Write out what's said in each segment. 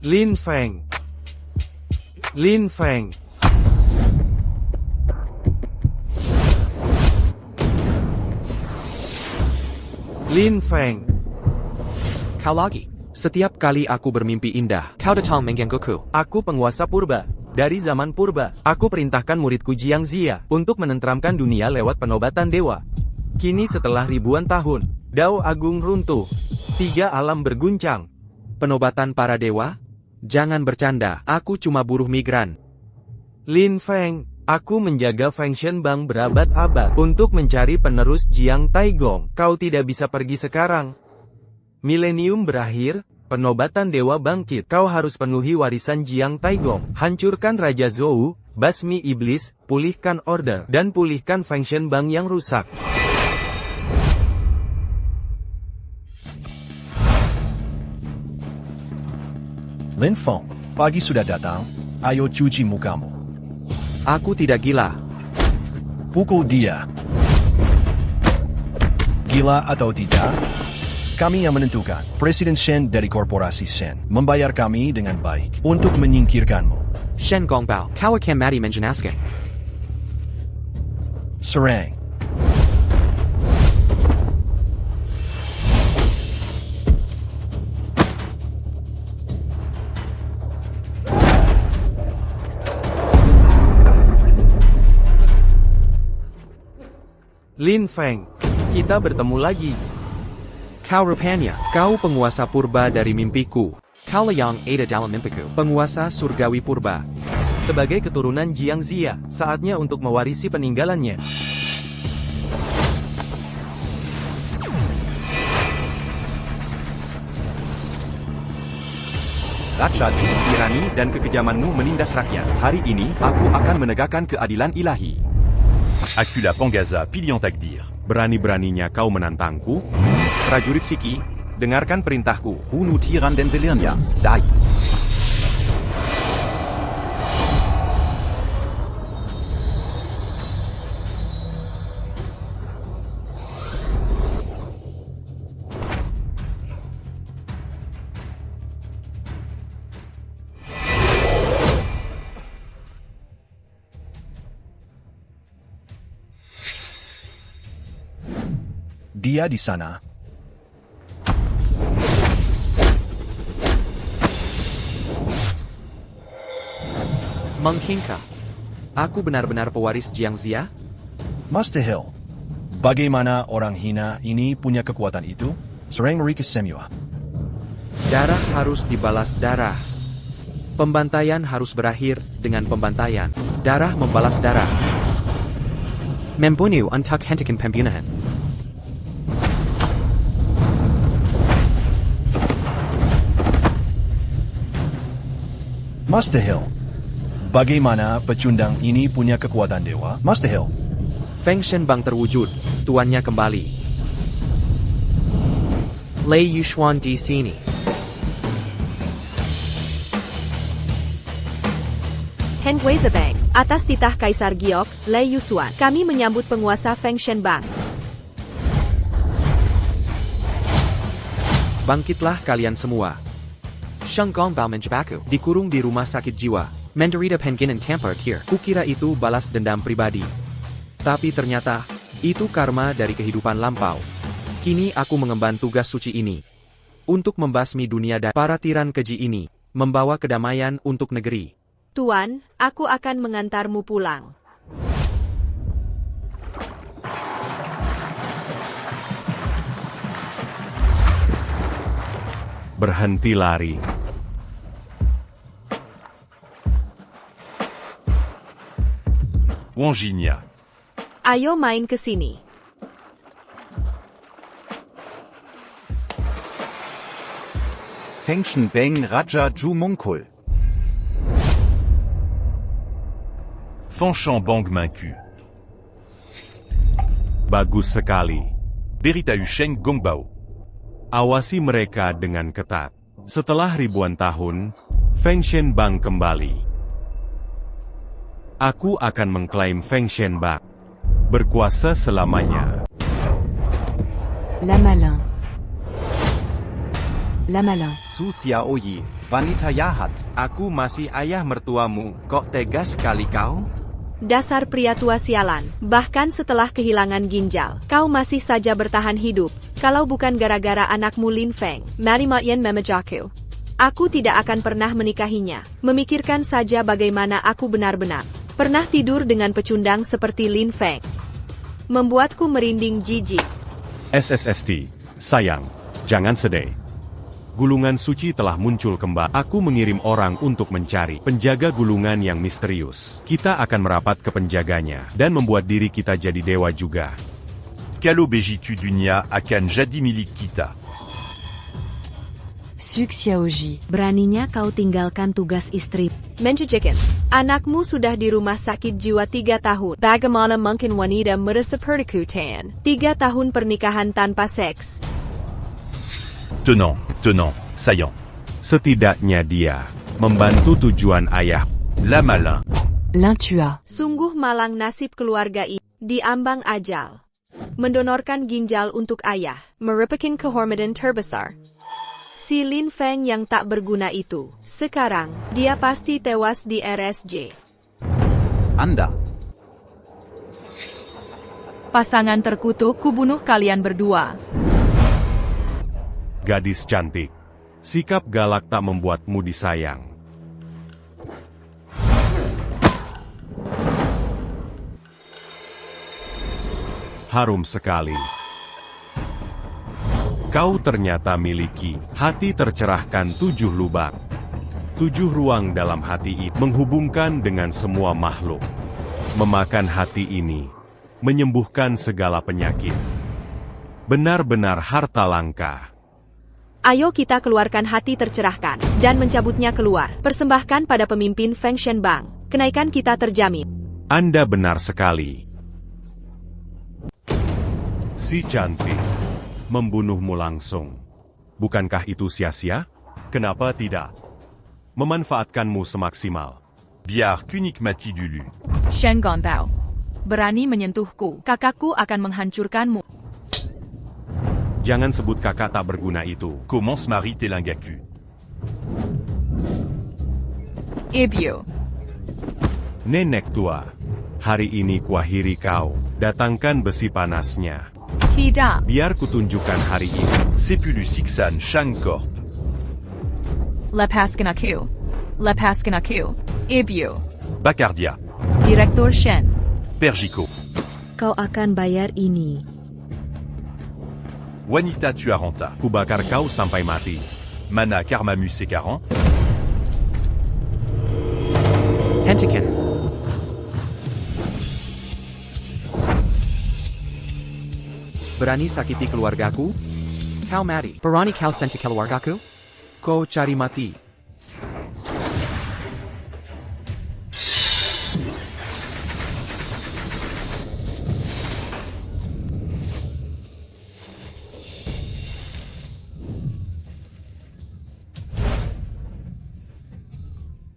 Lin Feng. Lin Feng. Lin Feng. Kau lagi. Setiap kali aku bermimpi indah, kau datang menggangguku. Aku penguasa purba. Dari zaman purba, aku perintahkan muridku Jiang Zia untuk menenteramkan dunia lewat penobatan dewa. Kini setelah ribuan tahun, Dao Agung runtuh. 3 alam berguncang. Penobatan para dewa? Jangan bercanda, aku cuma buruh migran. Lin Feng, aku menjaga Fengshen Bang berabad-abad untuk mencari penerus Jiang Taigong. Kau tidak bisa pergi sekarang. Milenium berakhir, penobatan dewa bangkit. Kau harus penuhi warisan Jiang Taigong. Hancurkan Raja Zhou, basmi iblis, pulihkan order, dan pulihkan Fengshen Bang yang rusak. Lin Feng, pagi sudah datang, ayo cuci mukamu. Aku tidak gila. Pukul dia. Gila atau tidak? Kami yang menentukan. Presiden Shen dari korporasi Shen membayar kami dengan baik untuk menyingkirkanmu. Shen Gongbao, kau akan mati menjenaskan. Serang. Lin Feng, kita bertemu lagi. Kau rupanya, kau penguasa purba dari mimpiku. Kau yang ada dalam mimpiku, penguasa surgawi purba. Sebagai keturunan Jiang Zia, saatnya untuk mewarisi peninggalannya. Raja, tirani dan kekejamanmu menindas rakyat. Hari ini, aku akan menegakkan keadilan ilahi. Akula Pangaza Pilion Takdir. Berani-beraninya kau menantangku? Prajurit Siki, dengarkan perintahku. Bunuh tiran dan zelirnya. Dai. Dia di sana. Mengkingka. Aku benar-benar pewaris Jiang Zia? Master Hill. Bagaimana orang hina ini punya kekuatan itu? Serang meringkas semua. Darah harus dibalas darah. Pembantaian harus berakhir dengan pembantaian. Darah membalas darah. Membunuh untuk hentikan pembunuhan. Master Hill. Bagaimana pecundang ini punya kekuatan dewa? Master Hill. Fengshen Bang terwujud, tuannya kembali. Lei Yushuan di sini. Heng Weizebang, atas titah Kaisar Giok, Lei Yushuan, kami menyambut penguasa Fengshen Bang. Bangkitlah kalian semua. Sheng Gongbao menjebakku, dikurung di rumah sakit jiwa. Menderita penginan tamper kir. Kukira itu balas dendam pribadi. Tapi ternyata, itu karma dari kehidupan lampau. Kini aku mengemban tugas suci ini. Untuk membasmi dunia dan para tiran keji ini. Membawa kedamaian untuk negeri. Tuan, aku akan mengantarmu pulang. Berhenti lari. Wonjinya. Ayo main ke sini. Fengshen Bang Raja Ju Mongkol. Fengshen Bang vaincu. Bagus sekali. Beritahu Sheng Gongbao. Awasi mereka dengan ketat. Setelah ribuan tahun, Fengshen Bang kembali. Aku akan mengklaim Fengshen Bang. Berkuasa selamanya. La Malin. La Malin. Su Xiaoyi, wanita jahat. Aku masih ayah mertuamu, kok tegas sekali kau? Dasar pria tua sialan, bahkan setelah kehilangan ginjal, kau masih saja bertahan hidup, kalau bukan gara-gara anakmu Lin Feng, Marimayan Memajaku. Aku tidak akan pernah menikahinya, memikirkan saja bagaimana aku benar-benar pernah tidur dengan pecundang seperti Lin Feng. Membuatku merinding jijik. SSST, sayang, jangan sedih. Gulungan suci telah muncul kembali. Aku mengirim orang untuk mencari penjaga gulungan yang misterius. Kita akan merapat ke penjaganya, dan membuat diri kita jadi dewa juga. Kalo bejitu dunia akan jadi milik kita. Su Xiaoji, Beraninya kau tinggalkan tugas istri. Menjejekin, anakmu sudah di rumah sakit jiwa 3 tahun. Bagaimana mungkin wanita muda sepertikutan? 3 tahun pernikahan tanpa seks. Tenant, sayang. Setidaknya dia membantu tujuan ayah. La malin. l'intua. Sungguh malang nasib keluarga ini. Diambang ajal. Mendonorkan ginjal untuk ayah. Merupakan kehormatan terbesar. Si Lin Feng yang tak berguna itu. Sekarang, dia pasti tewas di RSJ. Anda. Pasangan terkutuk, kubunuh kalian berdua. Gadis cantik. Sikap galak tak membuatmu disayang. Harum sekali. Kau ternyata miliki hati tercerahkan 7 lubang. 7 ruang dalam hati ini menghubungkan dengan semua makhluk. Memakan hati ini menyembuhkan segala penyakit. Benar-benar harta langka. Ayo kita keluarkan hati tercerahkan, dan mencabutnya keluar. Persembahkan pada pemimpin Feng Shenbang. Kenaikan kita terjamin. Anda benar sekali. Si cantik membunuhmu langsung. Bukankah itu sia-sia? Kenapa tidak? Memanfaatkanmu semaksimal. Biar kunik mati dulu. Shen Gongbao. Berani menyentuhku, kakakku akan menghancurkanmu. Jangan sebut kakak tak berguna itu. Commence Marie Telangaku. Ibyu. Nenek tua, hari ini kuakhiri kau. Datangkan besi panasnya. Tidak. Biar kutunjukkan hari ini. Sepulu Siksan Shang Corp. Lepaskan aku. Lepaskan aku. Ibyu. Bacardia. Direktur Shen. Pergico. Kau akan bayar ini. Wanita Tuaranta. Kubakar kau sampai mati. Mana Karmamu Sekaran. Hentikan. Berani sakiti keluargaku? Kau mati. Berani kau sentuh keluargaku? Kau cari mati.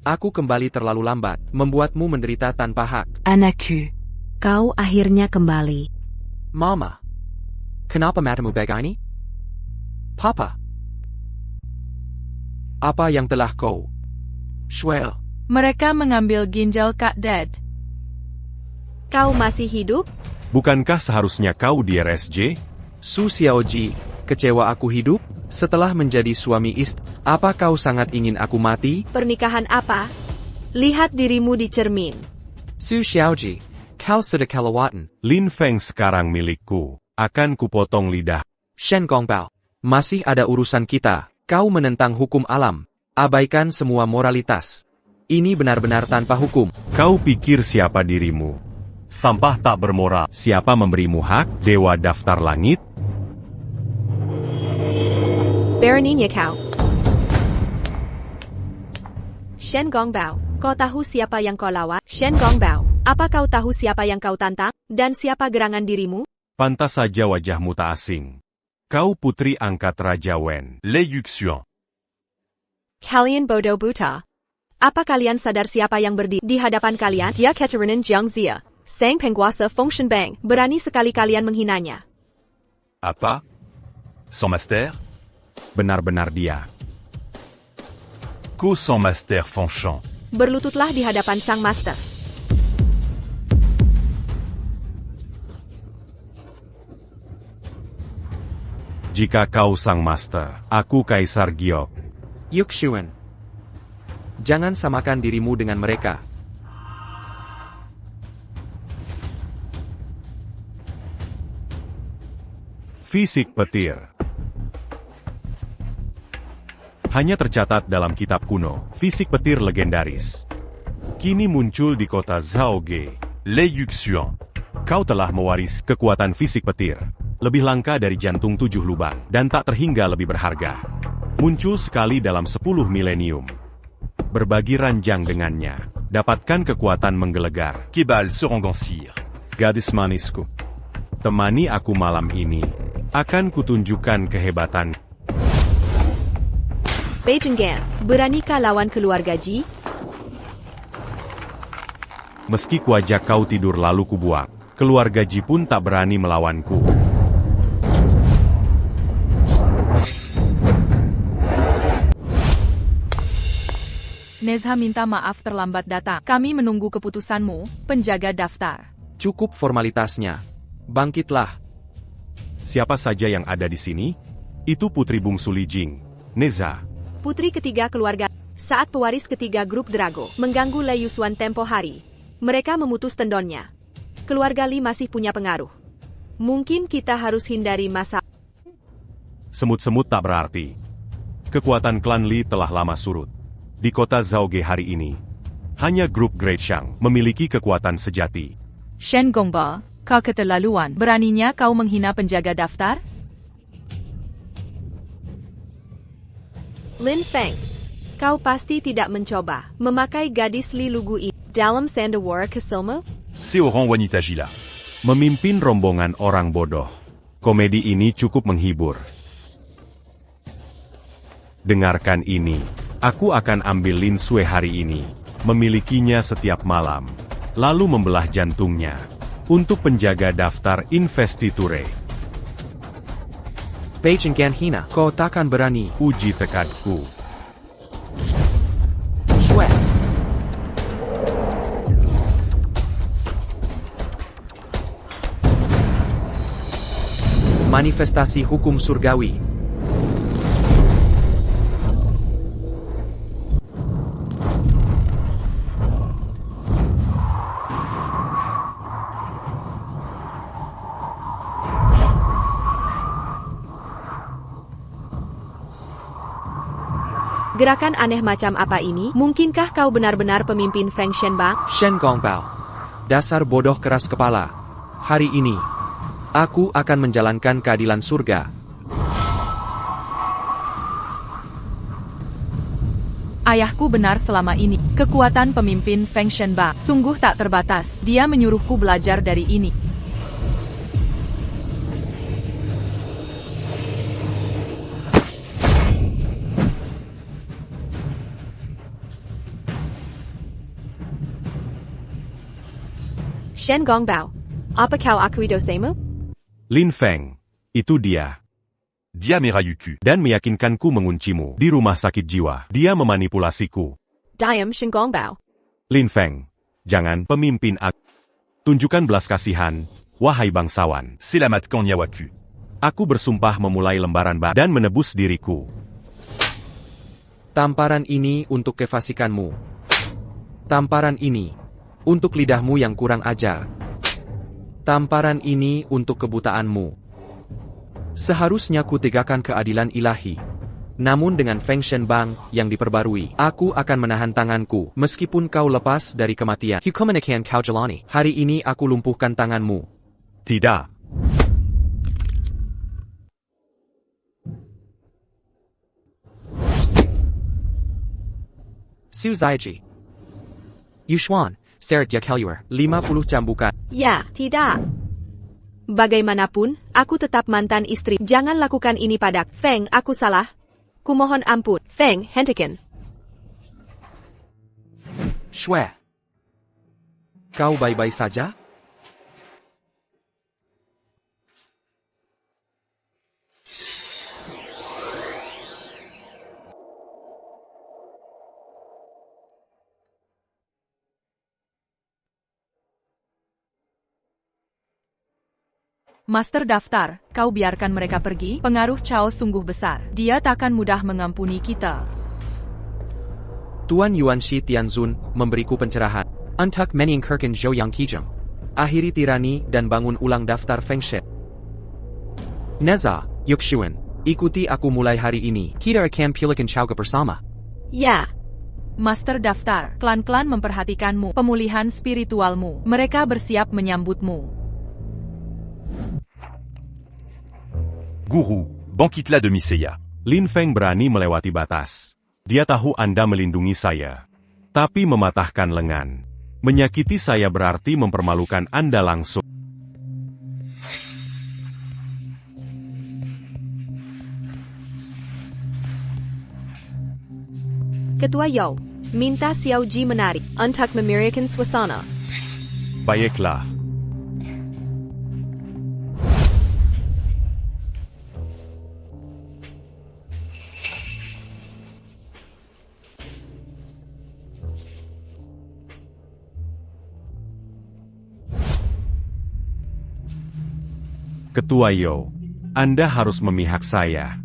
Aku kembali terlalu lambat, membuatmu menderita tanpa hak. Anakku. Kau akhirnya kembali. Mama. Kenapa matamu begini? Papa. Apa yang telah kau? Shwell. Mereka mengambil ginjal Kak Ded. Kau masih hidup? Bukankah seharusnya kau di RSJ? Su Xiaoji, kecewa aku hidup? Setelah menjadi suami istri, apa kau sangat ingin aku mati? Pernikahan apa? Lihat dirimu di cermin. Su Xiaoji, kau sudah kelewatan. Lin Feng sekarang milikku. Akan kupotong lidah. Shen Gongbao, masih ada urusan kita. Kau menentang hukum alam. Abaikan semua moralitas. Ini benar-benar tanpa hukum. Kau pikir siapa dirimu? Sampah tak bermoral. Siapa memberimu hak? Dewa daftar langit? Beraninya kau. Shen Gongbao, kau tahu siapa yang kau lawan? Shen Gongbao, apa kau tahu siapa yang kau tantang? Dan siapa gerangan dirimu? Pantas saja wajahmu tak asing. Kau putri angkat Raja Wen. Le Yuxian. Kalian bodoh buta. Apa kalian sadar siapa yang berdiri di hadapan kalian? Jia Keturunan Jiangxia, Sang Penguasa Feng Shenbang. Berani sekali kalian menghinanya. Apa? Son master? Benar-benar dia. Qu'au sang master Fanchant. Berlututlah di hadapan sang master. Jika kau sang master, aku Kaisar Giok. Yuk Shuen. Jangan samakan dirimu dengan mereka. Fisik petir. Hanya tercatat dalam kitab kuno, fisik petir legendaris. Kini muncul di kota Zhaoge. Le Yuxian. Kau telah mewaris kekuatan fisik petir. Lebih langka dari jantung 7 lubang, dan tak terhingga lebih berharga. Muncul sekali dalam 10 milenium. Berbagi ranjang dengannya. Dapatkan kekuatan menggelegar. Kebal Serongansir. Gadis manisku. Temani aku malam ini. Akan kutunjukkan kehebatan. Beijinggan, beranikah lawan keluarga Ji? Meski kuajak kau tidur lalu kubuang, keluarga Ji pun tak berani melawanku. Nezha minta maaf terlambat datang. Kami menunggu keputusanmu, penjaga daftar. Cukup formalitasnya. Bangkitlah. Siapa saja yang ada di sini? Itu putri bungsu Li Jing, Nezha. Putri ketiga keluarga. Saat pewaris ketiga grup Drago mengganggu Lei Yusuan tempo hari, mereka memutus tendonnya. Keluarga Li masih punya pengaruh. Mungkin kita harus hindari masalah. Semut-semut tak berarti. Kekuatan klan Li telah lama surut. Di kota Zhaoge hari ini, hanya grup Great Shang memiliki kekuatan sejati. Shen Gongba, kau keterlaluan. Beraninya kau menghina penjaga daftar? Lin Feng, kau pasti tidak mencoba memakai gadis Li Lugu ini dalam Sandawar Kesilmu? Seorang wanita gila. Memimpin rombongan orang bodoh. Komedi ini cukup menghibur. Dengarkan ini. Aku akan ambil Lin Sui hari ini. Memilikinya setiap malam. Lalu membelah jantungnya. Untuk penjaga daftar investiture. Beijinggan hina. Kau takkan berani. Uji tekadku. Shuen. Manifestasi hukum surgawi. Gerakan aneh macam apa ini? Mungkinkah kau benar-benar pemimpin Feng Shenbang? Shen Gongbao. Dasar bodoh keras kepala. Hari ini, aku akan menjalankan keadilan surga. Ayahku benar selama ini. Kekuatan pemimpin Feng Shenbang sungguh tak terbatas. Dia menyuruhku belajar dari ini. Shen Gongbao, apa kau akui dosemu? Lin Feng. Itu dia. Dia merayuku. Dan meyakinkanku menguncimu di rumah sakit jiwa. Dia memanipulasiku. Diam Shen Gongbao. Lin Feng. Jangan pemimpin aku. Tunjukkan belas kasihan, wahai bangsawan. Selamat Kanyawaku. Aku bersumpah memulai lembaran baru dan menebus diriku. Tamparan ini untuk kefasikanmu. Tamparan ini untuk lidahmu yang kurang ajar. Tamparan ini untuk kebutaanmu. Seharusnya kutegakkan keadilan ilahi. Namun dengan Feng Shenbang yang diperbarui, aku akan menahan tanganku meskipun kau lepas dari kematian. Hukumanikian kau jalani. Hari ini aku lumpuhkan tanganmu. Tidak. Su Zaiji. Yushuan. Seret Yakelur, 50 cambukan. Ya, tidak. Bagaimanapun, aku tetap mantan istri. Jangan lakukan ini pada Feng, aku salah. Kumohon ampun. Feng, hentikan. Shue. Kau baik-baik saja? Master Daftar, kau biarkan mereka pergi? Pengaruh Chao sungguh besar. Dia takkan mudah mengampuni kita. Tuan Yuan Shi Tianzun memberiku pencerahan. Untuk menyingkirkan Zhou Yang Kijang. Akhiri tirani dan bangun ulang daftar Fengshen. Neza, Yuxuan, ikuti aku mulai hari ini. Kita akan pulihkan Chao bersama. Ya. Master Daftar, klan-klan memperhatikanmu, pemulihan spiritualmu. Mereka bersiap menyambutmu. Guru, bangkitlah demi saya. Lin Feng berani melewati batas. Dia tahu Anda melindungi saya. Tapi mematahkan lengan. Menyakiti saya berarti mempermalukan Anda langsung. Ketua Yao, minta Xiao Ji menarik untuk memirikan suasana. Baiklah. Ketua Yao, Anda harus memihak saya.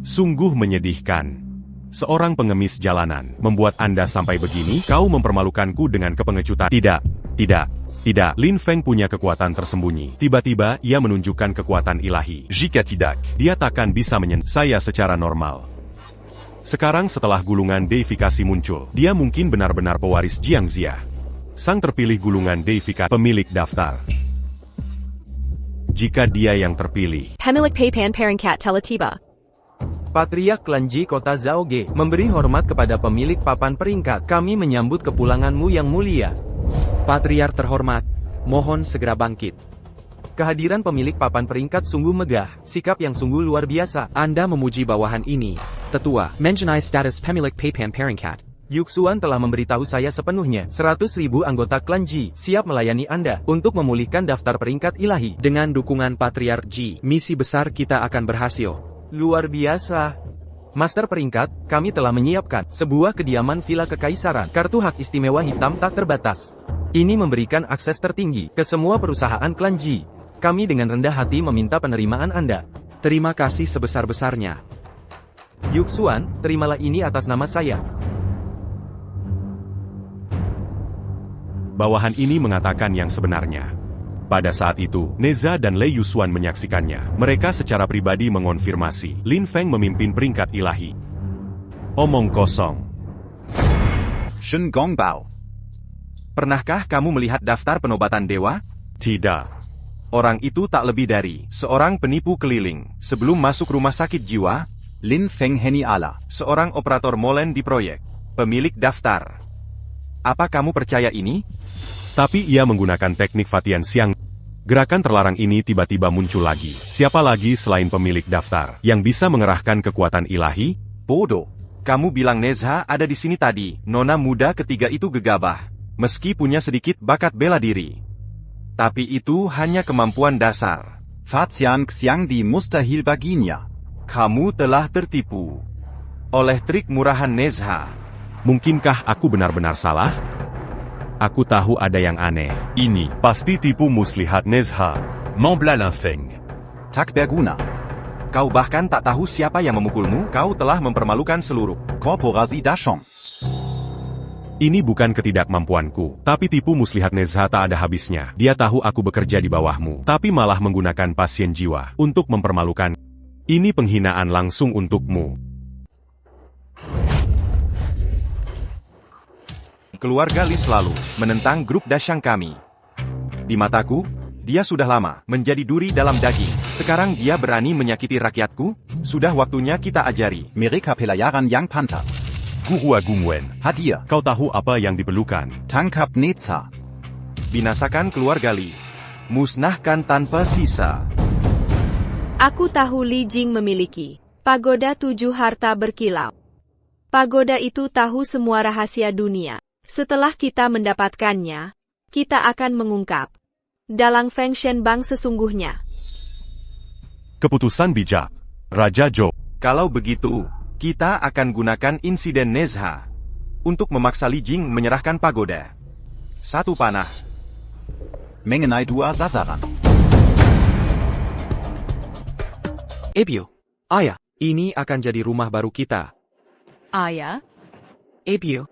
Sungguh menyedihkan. Seorang pengemis jalanan membuat Anda sampai begini. Kau mempermalukanku dengan kepengecutan. Tidak. Lin Feng punya kekuatan tersembunyi. Tiba-tiba ia menunjukkan kekuatan ilahi. Jika tidak, Dia takkan bisa menyentuh saya secara normal. Sekarang setelah gulungan deifikasi muncul, dia mungkin benar-benar pewaris Jiangxia. Sang terpilih gulungan deifikasi pemilik daftar. Jika dia yang terpilih, Pemilik Peipan Peringkat telah tiba. Patriark Klan Ji Kota Zaoge memberi hormat kepada pemilik papan peringkat. Kami menyambut kepulanganmu yang mulia. Patriark terhormat, mohon segera bangkit. Kehadiran pemilik papan peringkat sungguh megah, sikap yang sungguh luar biasa. Anda memuji bawahan ini, tetua, mengenai status pemilik Peipan Peringkat. Yuxuan telah memberitahu saya sepenuhnya. 100.000 anggota Klan Ji siap melayani Anda untuk memulihkan daftar peringkat ilahi. Dengan dukungan Patriark Ji, misi besar kita akan berhasil. Luar biasa. Master peringkat, kami telah menyiapkan sebuah kediaman villa kekaisaran. Kartu hak istimewa hitam tak terbatas. Ini memberikan akses tertinggi ke semua perusahaan Klan Ji. Kami dengan rendah hati meminta penerimaan Anda. Terima kasih sebesar-besarnya. Yuxuan, terimalah ini atas nama saya. bawahan ini mengatakan yang sebenarnya. Pada saat itu, Neza dan Lei Yusuan menyaksikannya. Mereka secara pribadi mengonfirmasi, Lin Feng memimpin peringkat ilahi. Omong kosong. Shen Gongbao. Pernahkah kamu melihat daftar penobatan dewa? Tidak. Orang itu tak lebih dari seorang penipu keliling. Sebelum masuk rumah sakit jiwa, Lin Feng Heni Ala. seorang operator molen di proyek. Pemilik daftar. Apa kamu percaya ini? Tapi ia menggunakan teknik Fatian Xiang. Gerakan terlarang ini tiba-tiba muncul lagi. Siapa lagi selain pemilik daftar yang bisa mengerahkan kekuatan ilahi? Bodoh. Kamu bilang Neza ada di sini tadi. Nona muda ketiga itu gegabah. Meski punya sedikit bakat bela diri. Tapi itu hanya kemampuan dasar. Fatian Xiang di mustahil baginya. Kamu telah tertipu oleh trik murahan Neza. Mungkinkah aku benar-benar salah? Aku tahu ada yang aneh. Ini Pasti tipu muslihat Neza. Mambla Lin Feng. Tak berguna. Kau bahkan tak tahu siapa yang memukulmu. Kau telah mempermalukan seluruh Korporasi Dashong. Ini bukan ketidakmampuanku, tapi tipu muslihat Neza tak ada habisnya. Dia tahu aku bekerja di bawahmu, tapi malah menggunakan pasien jiwa untuk mempermalukan. Ini penghinaan langsung untukmu. keluarga Li selalu menentang grup dasyang kami. Di mataku, dia sudah lama menjadi duri dalam daging. Sekarang dia berani menyakiti rakyatku? Sudah waktunya kita ajari. Mereka pelayaran yang pantas. Guru Agung Wen, Hadir. kau tahu apa yang diperlukan? Tangkap Neza. Binasakan keluarga Li. Musnahkan tanpa sisa. Aku tahu Li Jing memiliki pagoda 7 harta berkilau. Pagoda itu tahu semua rahasia dunia. Setelah kita mendapatkannya, kita akan mengungkap dalang Feng Shen Bang sesungguhnya. Keputusan bijak. Raja Zhou. Kalau begitu, kita akan gunakan insiden Neza untuk memaksa Li Jing menyerahkan pagoda. Satu panah. Mengenai dua sasaran. Ebio. Ayah, ini akan jadi rumah baru kita. Ayah, Ebio.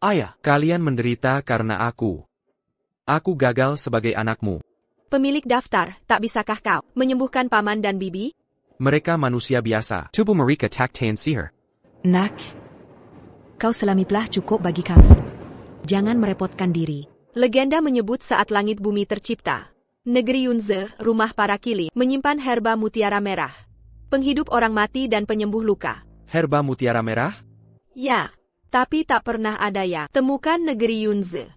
Ayah, kalian menderita karena aku. Aku gagal sebagai anakmu. Pemilik daftar, tak bisakah kau menyembuhkan paman dan bibi? Mereka manusia biasa. Tubuh mereka tak tahan sihir. Nak, kau selamilah cukup bagi kami. Jangan merepotkan diri. Legenda menyebut saat langit bumi tercipta, negeri Yunze, rumah para kili, menyimpan herba mutiara merah. Penghidup orang mati dan penyembuh luka. Herba mutiara merah? Ya, tapi tak pernah ada yang temukan negeri Yunze.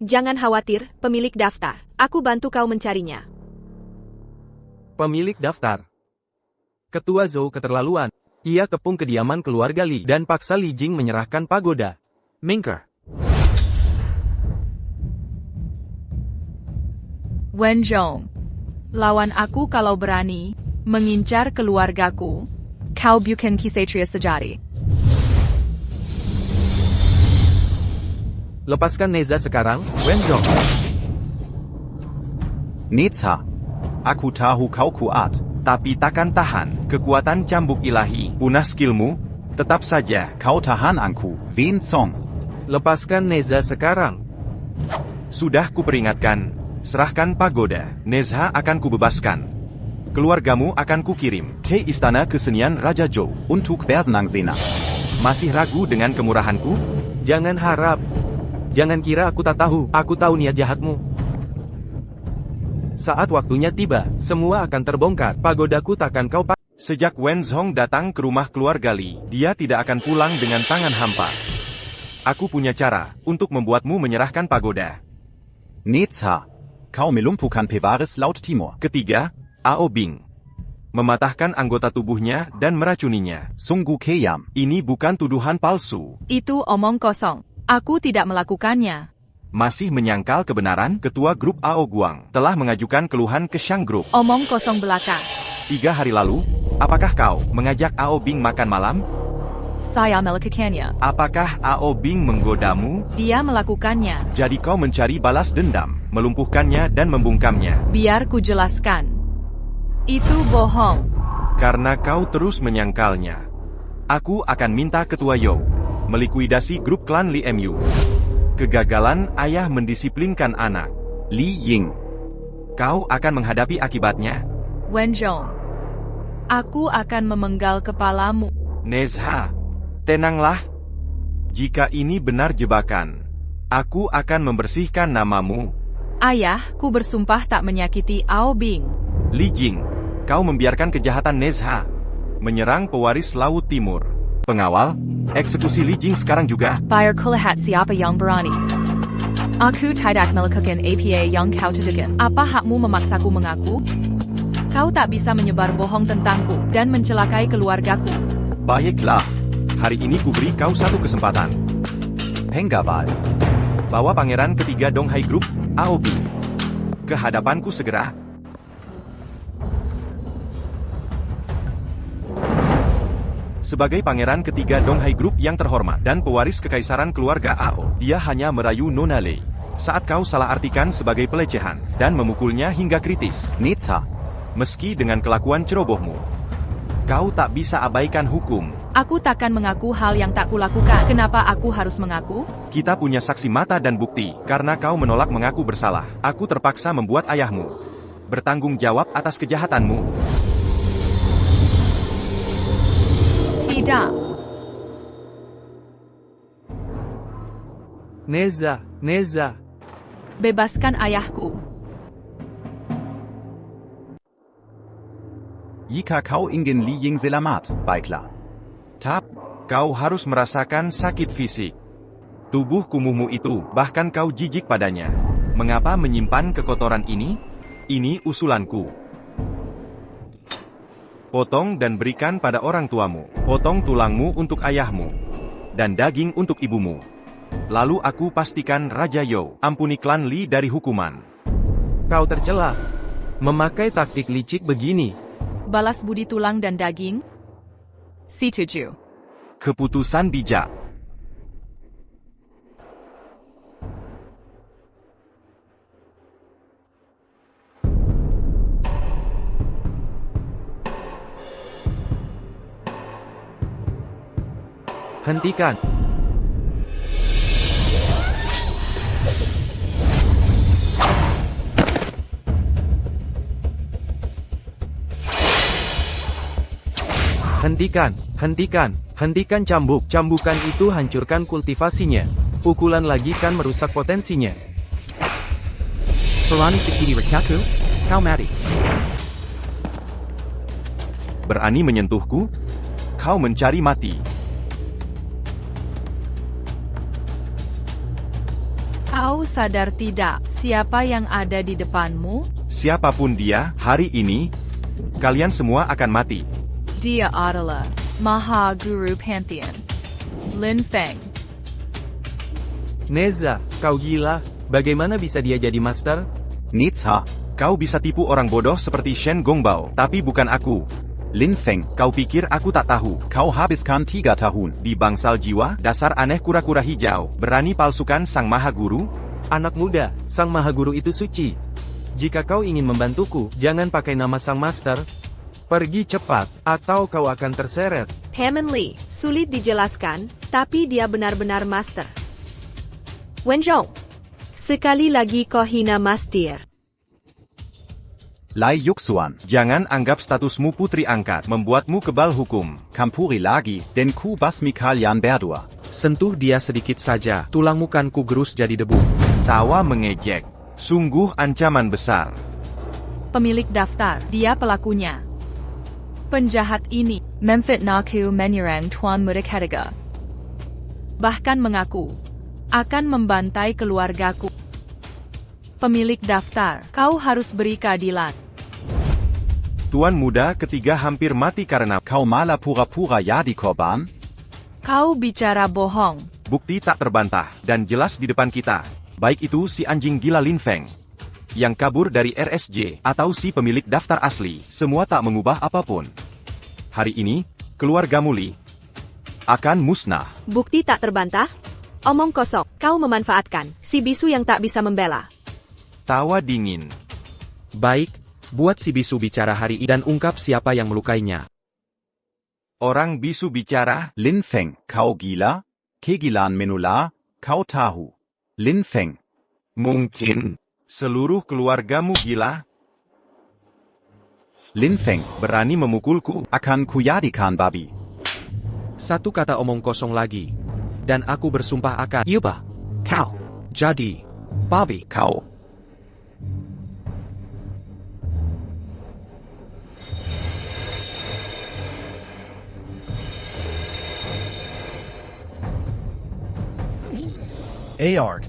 Jangan khawatir, pemilik daftar. Aku bantu kau mencarinya. Pemilik daftar. Ketua Zhou keterlaluan. Ia kepung kediaman keluarga Li dan paksa Li Jing menyerahkan pagoda. Mingker. Wenzhong. Lawan aku kalau berani mengincar keluargaku. Kau bukan kisatria sejati. Lepaskan Neza sekarang, Wenzhong. Netza. Aku tahu kau kuat. Tapi takkan tahan kekuatan cambuk ilahi. Punah skillmu, tetap saja. Kau tahan aku, Wenzhong. Lepaskan Neza sekarang. Sudah kuperingatkan. Serahkan pagoda. Nezha akan kubebaskan. Keluargamu akan kukirim ke istana kesenian Raja Zhou. Untuk Bersenang-Sena. Masih ragu dengan kemurahanku? Jangan harap. Jangan kira aku tak tahu. Aku tahu niat jahatmu. Saat waktunya tiba, semua akan terbongkar. Pagodaku takkan kau pakai. Sejak Wenzhong datang ke rumah keluarga Li, dia tidak akan pulang dengan tangan hampa. Aku punya cara untuk membuatmu menyerahkan pagoda. Netza. Kau melumpuhkan Pewaris Laut Timur. Ketiga, Ao Bing. Mematahkan anggota tubuhnya dan meracuninya. Sungguh kejam. Ini bukan tuduhan palsu. Itu omong kosong. Aku tidak melakukannya. Masih menyangkal kebenaran, Ketua Grup Ao Guang telah mengajukan keluhan ke Shang Group. Omong kosong belaka. 3 hari lalu, apakah kau mengajak Ao Bing makan malam? Saya melakukannya. Apakah Ao Bing menggodamu? Dia melakukannya. Jadi kau mencari balas dendam, melumpuhkannya dan membungkamnya. Biar ku jelaskan. Itu bohong. Karena kau terus menyangkalnya. Aku akan minta Ketua You melikuidasi grup klan Li Mu. Kegagalan ayah mendisiplinkan anak. Li Ying. Kau akan menghadapi akibatnya. Wenzhong. Aku akan memenggal kepalamu. Nezha, tenanglah. Jika ini benar jebakan, aku akan membersihkan namamu. Ayah, ku bersumpah tak menyakiti Ao Bing. Li Jing, kau membiarkan kejahatan Nezha menyerang pewaris Laut Timur. Pengawal, eksekusi Li Jing sekarang juga. Bayar kulihat siapa yang berani. Aku tidak melakukan apa yang kau tuduhkan. Apa hakmu memaksaku mengaku? Kau tak bisa menyebar bohong tentangku dan mencelakai keluargaku. Baiklah, hari ini kuberi kau satu kesempatan. Pengawal. Bawa pangeran ketiga Donghai Group, Ao Bing, ke hadapanku segera. Sebagai pangeran ketiga Donghai Group yang terhormat dan pewaris kekaisaran keluarga Ao, dia hanya merayu Nona Lei saat kau salah artikan sebagai pelecehan dan memukulnya hingga kritis. Netza. Meski dengan kelakuan cerobohmu, kau tak bisa abaikan hukum. Aku takkan mengaku hal yang tak kulakukan. Kenapa aku harus mengaku? Kita punya saksi mata dan bukti. Karena kau menolak mengaku bersalah, aku terpaksa membuat ayahmu bertanggung jawab atas kejahatanmu. Tidak. Neza. Bebaskan ayahku. Jika kau ingin Li Ying selamat, baiklah. Kau harus merasakan sakit fisik. Tubuh kumuhmu itu, bahkan kau jijik padanya. Mengapa menyimpan kekotoran ini? Ini usulanku. Potong dan berikan pada orang tuamu. Potong tulangmu untuk ayahmu. Dan daging untuk ibumu. Lalu aku pastikan Raja You ampuni klan Li dari hukuman. Kau tercela. Memakai taktik licik begini. Balas budi tulang dan daging? Setuju. Keputusan bijak. Hentikan. Hentikan cambuk. Cambukan itu hancurkan kultivasinya. Pukulan lagi kan merusak potensinya. Berani sakiti rakyatku? Kau mati. Berani menyentuhku? Kau mencari mati. Kau sadar tidak siapa yang ada di depanmu? Siapapun dia, hari ini, kalian semua akan mati. Dia adalah Maha Guru Pantheon, Lin Feng. Neza, kau gila? Bagaimana bisa dia jadi master? Nizha, Kau bisa tipu orang bodoh seperti Shen Gongbao, tapi bukan aku. Lin Feng, Kau pikir aku tak tahu? kau habiskan 3 tahun. Di bangsal jiwa, dasar aneh kura-kura hijau, berani palsukan Sang Maha Guru? Anak muda, Sang Maha Guru itu suci. Jika kau ingin membantuku, jangan pakai nama Sang Master. Pergi cepat, atau kau akan terseret. Hammond Lee, sulit dijelaskan, tapi dia benar-benar master. Wenzhou, sekali lagi kau hina Master. Lai Yuxuan, Jangan anggap statusmu putri angkat, membuatmu kebal hukum. Kampuri lagi, dan ku basmi kalian berdua. Sentuh dia sedikit saja, tulangmu kan ku gerus jadi debu. Tawa mengejek. Sungguh ancaman besar. Pemilik daftar, dia pelakunya. Penjahat ini memfitnahku menyerang Tuan Muda Ketiga. Bahkan mengaku akan membantai keluargaku. Pemilik daftar, kau harus beri keadilan. Tuan Muda Ketiga hampir mati karena Kau malah pura-pura jadi korban? Kau bicara bohong. bukti tak terbantah, dan jelas di depan kita. Baik itu si anjing gila Lin Feng yang kabur dari RSJ, atau si pemilik daftar asli, semua tak mengubah apapun. Hari ini, keluargamu Li akan musnah. Bukti tak terbantah? Omong kosong, kau memanfaatkan si bisu yang tak bisa membela. Tawa dingin. Baik, buat si bisu bicara hari ini dan ungkap siapa yang melukainya. Orang bisu bicara, Lin Feng, kau gila? Kegilaan menula, kau tahu. Lin Feng, mungkin seluruh keluargamu gila. Lin Feng, Berani memukulku. akan kujadikan babi. Satu kata omong kosong lagi. Dan aku bersumpah akan Yuba, kau jadi babi. Kau. Ayard.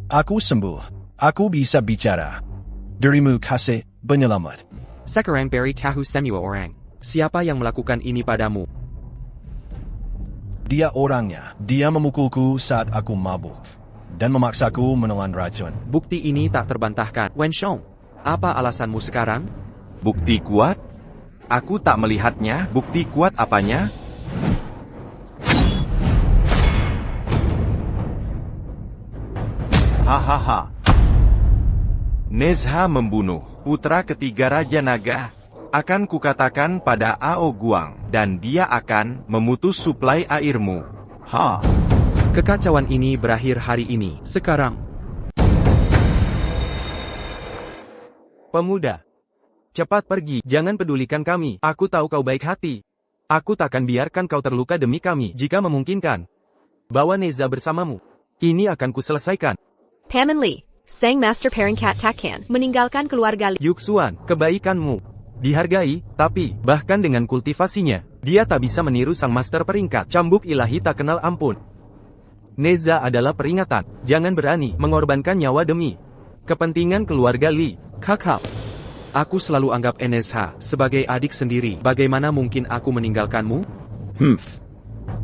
Aku sembuh. Aku bisa bicara. Dirimu kasih penyelamat. Sekarang beri tahu semua orang. Siapa yang melakukan ini padamu? Dia orangnya. Dia memukulku saat aku mabuk. Dan memaksaku menelan racun. Bukti ini tak terbantahkan. Wenzhou, apa alasanmu sekarang? Bukti kuat? Aku tak melihatnya. Bukti kuat apanya? Hahaha. Nezha membunuh putra ketiga Raja Naga. Akan kukatakan pada Ao Guang, dan dia akan memutus suplai airmu. Ha. Kekacauan ini berakhir hari ini. Sekarang. Pemuda, cepat pergi, jangan pedulikan kami. Aku tahu kau baik hati. Aku takkan biarkan kau terluka demi kami. Jika memungkinkan, bawa Neza bersamamu. Ini akan kuselesaikan. Hammond Lee, Sang Master Peringkat Takkan, meninggalkan keluarga Li. Yuxuan, kebaikanmu dihargai, tapi bahkan dengan kultivasinya, dia tak bisa meniru sang master peringkat. Cambuk ilahi tak kenal ampun. Neza adalah peringatan. Jangan berani mengorbankan nyawa demi kepentingan keluarga Li. Kakak, aku selalu anggap NSH sebagai adik sendiri. Bagaimana mungkin aku meninggalkanmu?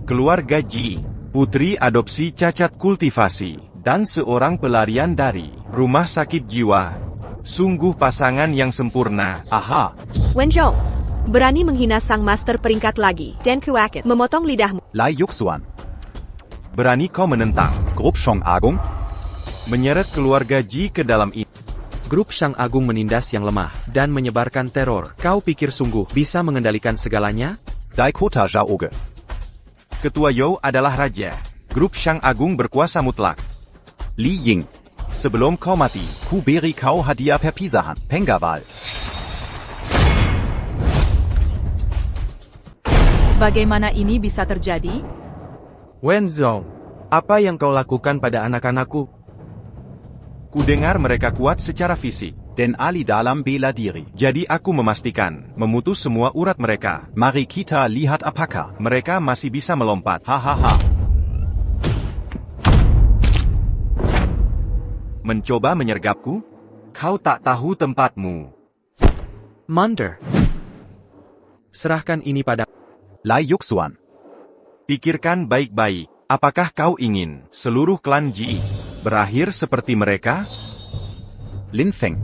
Keluarga Ji, putri adopsi cacat kultivasi, dan seorang pelarian dari rumah sakit jiwa. Sungguh pasangan yang sempurna. Aha. Wenzhou, Berani menghina sang master peringkat lagi, dan kuaket memotong lidahmu. Lai Yuxuan. Berani kau menentang, Grup Shang Agung. menyeret keluarga Ji ke dalam ini. Grup Shang Agung menindas yang lemah dan menyebarkan teror. Kau pikir sungguh bisa mengendalikan segalanya? Dai Kota Zhaoge. Ketua You adalah raja. Grup Shang Agung berkuasa mutlak. Li Ying. Sebelum kau mati, Ku beri kau hadiah perpisahan. Pengawal. Bagaimana ini bisa terjadi? Wenzong, apa yang kau lakukan pada anak-anakku? ku dengar mereka kuat secara fisik. Den Ali dalam bela diri. Jadi aku memastikan, memutus semua urat mereka. Mari kita lihat apakah Mereka masih bisa melompat. hahaha. Mencoba menyergapku? Kau tak tahu tempatmu. Munder. Serahkan ini pada... Lai Yuxuan. Pikirkan baik-baik. Apakah kau ingin seluruh klan Ji berakhir seperti mereka? Lin Feng.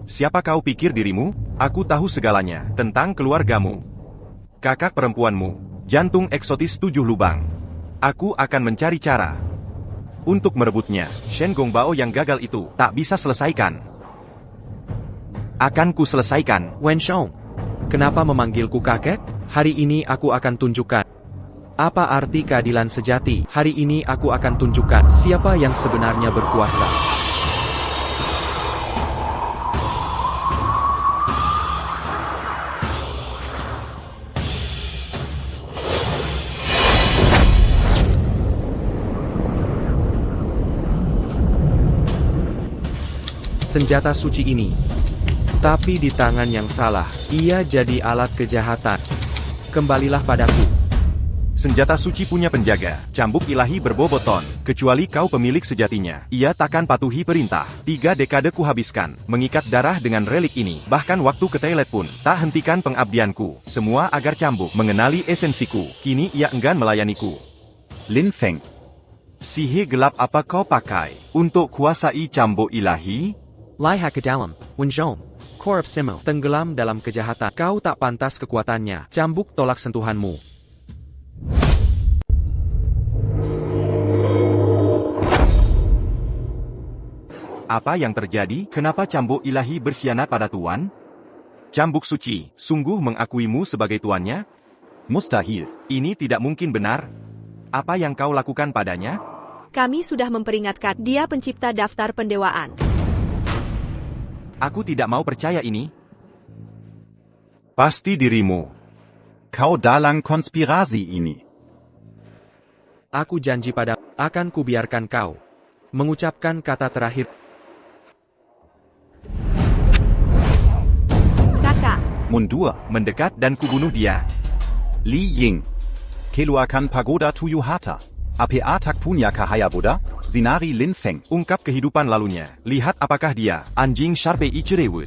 Siapa kau pikir dirimu? Aku tahu segalanya tentang keluargamu. Kakak perempuanmu, jantung eksotis 7 lubang. Aku akan mencari cara untuk merebutnya. Shen Gongbao yang gagal itu tak bisa selesaikan. Akan ku selesaikan. Wenshong. Kenapa memanggilku kakek? Hari ini aku akan tunjukkan. Apa arti keadilan sejati? Hari ini aku akan tunjukkan siapa yang sebenarnya berkuasa. Senjata suci ini. Tapi di tangan yang salah, ia jadi alat kejahatan. Kembalilah padaku. Senjata suci punya penjaga. Cambuk ilahi berboboton. Kecuali kau pemilik sejatinya. Ia takkan patuhi perintah. 3 dekade kuhabiskan mengikat darah dengan relik ini. Bahkan waktu ke toilet pun tak hentikan pengabdianku. Semua agar cambuk mengenali esensiku. Kini ia enggan melayaniku. Lin Feng. Sihir gelap apa kau pakai untuk kuasai cambuk ilahi? Lihai ke dalam, Wenshong. Korp Simo. Tenggelam dalam kejahatan. Kau tak pantas kekuatannya. Cambuk tolak sentuhanmu. Apa yang terjadi? Kenapa cambuk ilahi berkhianat pada tuan? Cambuk suci, sungguh mengakuimu sebagai tuannya? Mustahil. Ini tidak mungkin benar. Apa yang kau lakukan padanya? Kami sudah memperingatkan dia pencipta daftar pendewaan. Aku tidak mau percaya ini. Pasti dirimu. Kau dalang konspirasi ini. Aku janji pada akan kubiarkan kau mengucapkan kata terakhir. Kakak, Mundur. Mendekat dan kubunuh dia. Li Ying. Keluarkan pagoda Tuyuhata. APA tak punya Hayabuda. Zinari Lin Feng. Ungkap kehidupan lalunya. Lihat apakah dia, anjing Sharpei Ichirewut.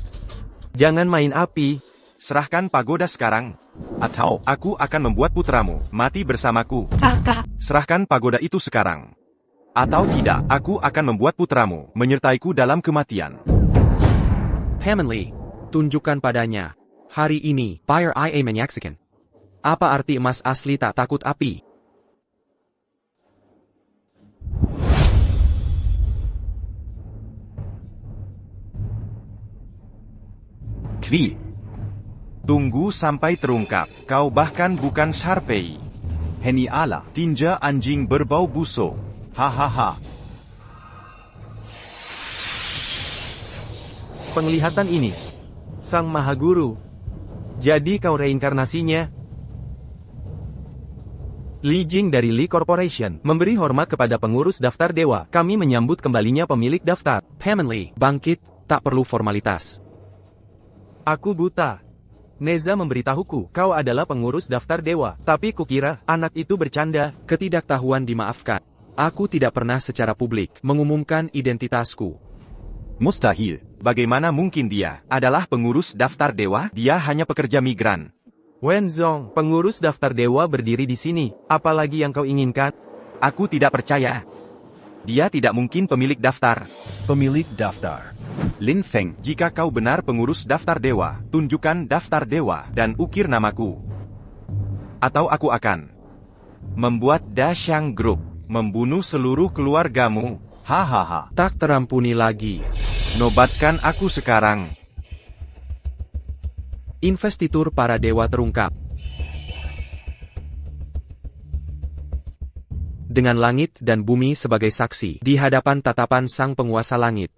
Jangan main api. Serahkan pagoda sekarang. Atau Aku akan membuat putramu mati bersamaku. Kakak. Serahkan pagoda itu sekarang. Atau tidak, aku akan membuat putramu menyertaiku dalam kematian. Heavenly. Tunjukkan padanya. Hari ini, Fire IA menyaksikan. Apa arti emas asli tak takut api? Kwi. Tunggu sampai terungkap. Kau bahkan bukan Sharpei. Heni ala. Tinja anjing berbau busuk. Hahaha. Penglihatan ini. Sang Maha Guru. Jadi kau reinkarnasinya. Li Jing dari Li Corporation memberi hormat kepada pengurus daftar dewa. Kami menyambut kembalinya pemilik daftar. Heavenly. Bangkit, tak perlu formalitas. Aku buta. Neza memberitahuku, kau adalah pengurus daftar dewa. Tapi kukira, anak itu bercanda. Ketidaktahuan dimaafkan. Aku tidak pernah secara publik mengumumkan identitasku. Mustahil. Bagaimana mungkin dia adalah pengurus daftar dewa? Dia hanya pekerja migran. Wenzong, pengurus daftar dewa berdiri di sini. Apalagi yang kau inginkan? Aku tidak percaya. Dia tidak mungkin pemilik daftar. Pemilik daftar. Lin Feng. Jika kau benar pengurus daftar dewa, tunjukkan daftar dewa dan ukir namaku. Atau aku akan membuat Dashang Group membunuh seluruh keluargamu. Hahaha. Tak terampuni lagi. Nobatkan aku sekarang. Investitur para dewa terungkap. Dengan langit dan bumi sebagai saksi di hadapan tatapan sang penguasa langit.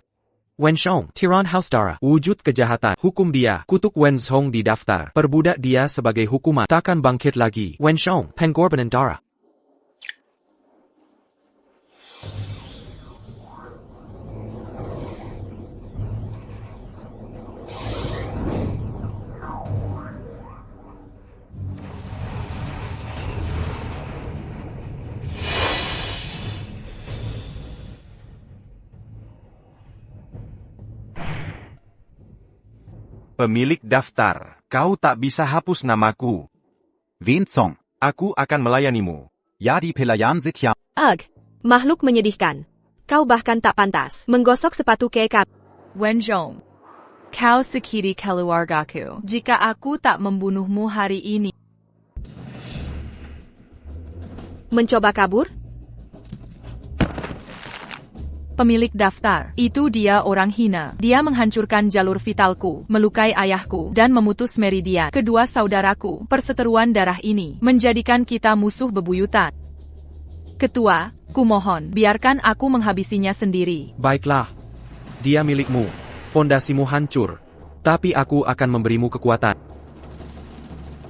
Wenshong, Tiran House Dara, wujud kejahatan, hukum dia, kutuk Wenzhong di daftar, perbudak dia sebagai hukuman, takkan bangkit lagi. Wenshong, pengorbanan Dara. Pemilik daftar, kau tak bisa hapus namaku. Wenzhong. Aku akan melayanimu. Ja, die pelayan sit ja. Ugh, makhluk menyedihkan. Kau bahkan tak pantas menggosok sepatu kekap. Wenjong. Kau sakiti keluargaku. Jika aku tak membunuhmu hari ini. Mencoba kabur? Pemilik daftar, itu dia orang hina. Dia menghancurkan jalur vitalku, melukai ayahku, dan memutus meridian kedua saudaraku. Perseteruan darah ini menjadikan kita musuh bebuyutan. Ketua, kumohon, biarkan aku menghabisinya sendiri. Baiklah. Dia milikmu. Fondasimu hancur. Tapi aku akan memberimu kekuatan.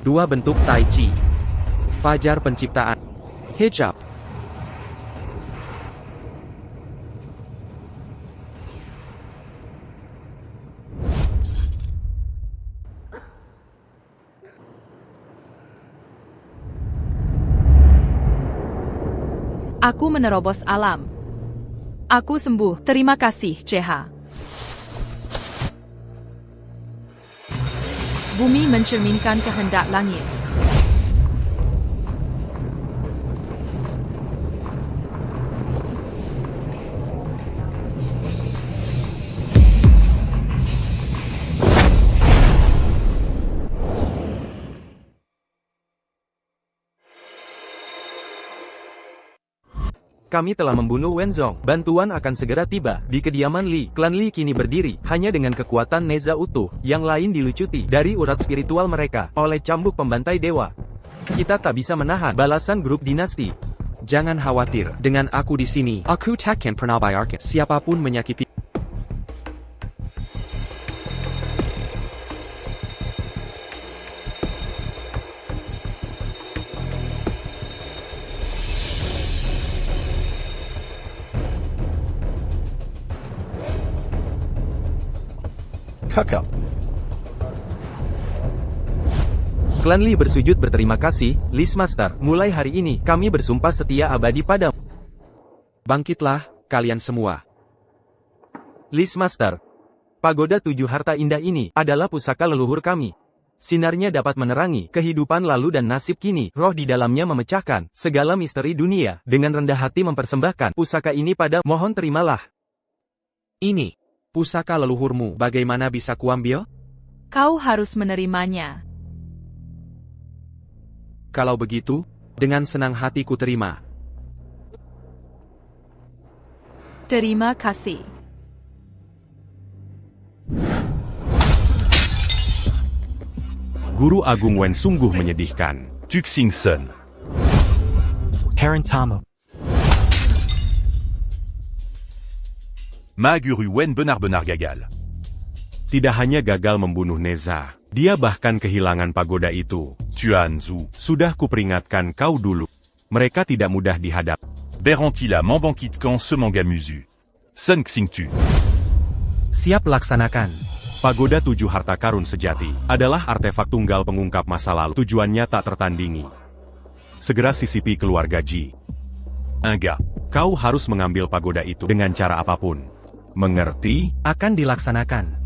Dua bentuk Tai Chi. Fajar penciptaan. Hijab. Aku menerobos alam. Aku sembuh, terima kasih, CH. Bumi mencerminkan kehendak langit. Kami telah membunuh Wenzhong. Bantuan akan segera tiba. Di kediaman Li, klan Li kini berdiri, hanya dengan kekuatan Neza utuh. Yang lain dilucuti dari urat spiritual mereka, oleh cambuk pembantai dewa. Kita tak bisa menahan balasan grup dinasti. Jangan khawatir, dengan aku di sini, aku takkan pernah biarkan siapapun menyakiti. Kakak. Klan Li bersujud berterima kasih, List Master. Mulai hari ini, kami bersumpah setia abadi padamu. Bangkitlah, kalian semua. List Master. Pagoda 7 harta indah ini adalah pusaka leluhur kami. Sinarnya dapat menerangi kehidupan lalu dan nasib kini. Roh di dalamnya memecahkan segala misteri dunia. Dengan rendah hati mempersembahkan pusaka ini pada mohon terimalah. Ini, pusaka leluhurmu, bagaimana bisa kuambil? Kau harus menerimanya. Kalau begitu, dengan senang hati ku terima. Terima kasih. Guru Agung Wen sungguh menyedihkan. Tuxing Sen. Parentamo. Ma Guru Wen benar-benar gagal. Tidak hanya gagal membunuh Neza, dia bahkan kehilangan pagoda itu. Tuanzu. Sudah kuperingatkan kau dulu. Mereka tidak mudah dihadap. Berantila Mambankit Kan Semanga Musu. Sun Xingtu. Siap laksanakan. Pagoda 7 harta karun sejati adalah artefak tunggal pengungkap masa lalu. Tujuannya tak tertandingi. Segera sisipi keluarga Ji. Enggak. Kau harus mengambil pagoda itu dengan cara apapun. Mengerti? Akan dilaksanakan.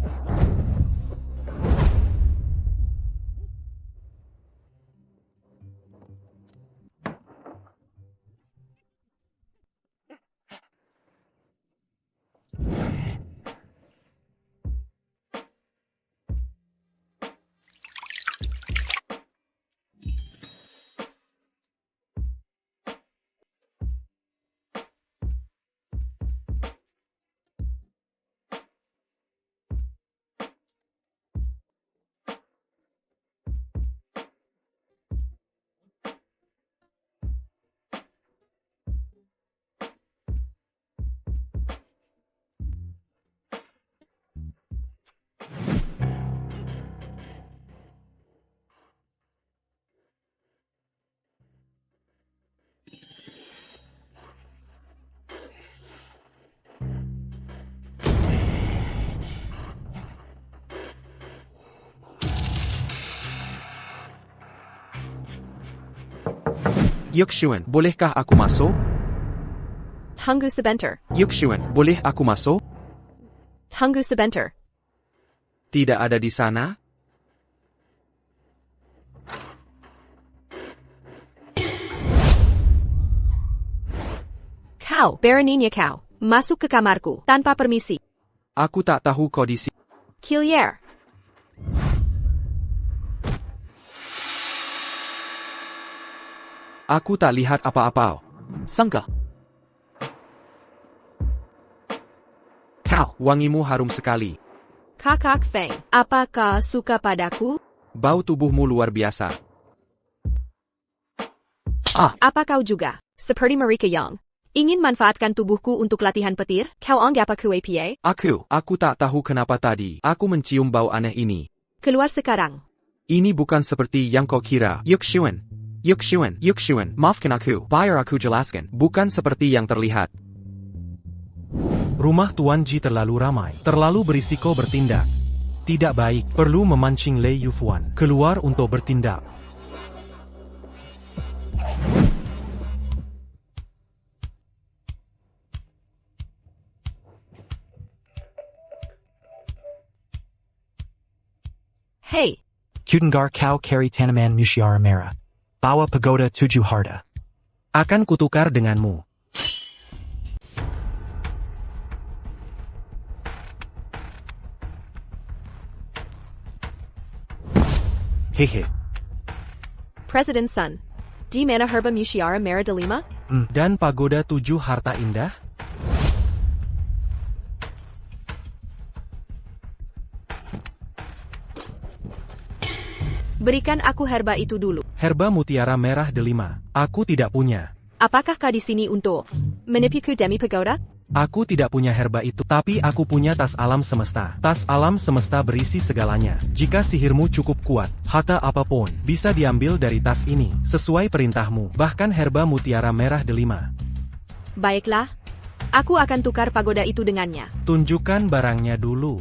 Yuxuan, bolehkah aku masuk? Tunggu sebentar. Yuxuan, boleh aku masuk? Tunggu sebentar. Tidak ada di sana? Kau, beraninya kau, masuk ke kamarku, tanpa permisi. Aku tak tahu kau di sini. Kilier. Aku tak lihat apa-apa. Sangka. Kau, wangimu harum sekali. Kakak Feng, apakah suka padaku? Bau tubuhmu luar biasa. Apa kau juga, seperti mereka yang ingin manfaatkan tubuhku untuk latihan petir? Kau anggap aku APA? Aku tak tahu kenapa tadi. Aku mencium bau aneh ini. Keluar sekarang. Ini bukan seperti yang kau kira. Yuxuan, maafkan aku. Biar aku jelaskan. Bukan seperti yang terlihat. Rumah Tuan Ji terlalu ramai, terlalu berisiko bertindak. Tidak baik, perlu memancing Lei Yufuan keluar untuk bertindak. Hey, Kudengar kau carry tanaman Mushiara merah. Bawa pagoda 7 harta. Akan kutukar denganmu. Hehe. President Sun. Di mana herba Mushiara merah delima? Dan pagoda 7 harta indah? Berikan aku herba itu dulu. Herba mutiara merah delima. Aku tidak punya. Apakah kau di sini untuk menipuku demi pagoda? Aku tidak punya herba itu, tapi aku punya tas alam semesta. Tas alam semesta berisi segalanya. Jika sihirmu cukup kuat, harta apapun bisa diambil dari tas ini, sesuai perintahmu, bahkan herba mutiara merah delima. Baiklah, aku akan tukar pagoda itu dengannya. Tunjukkan barangnya dulu.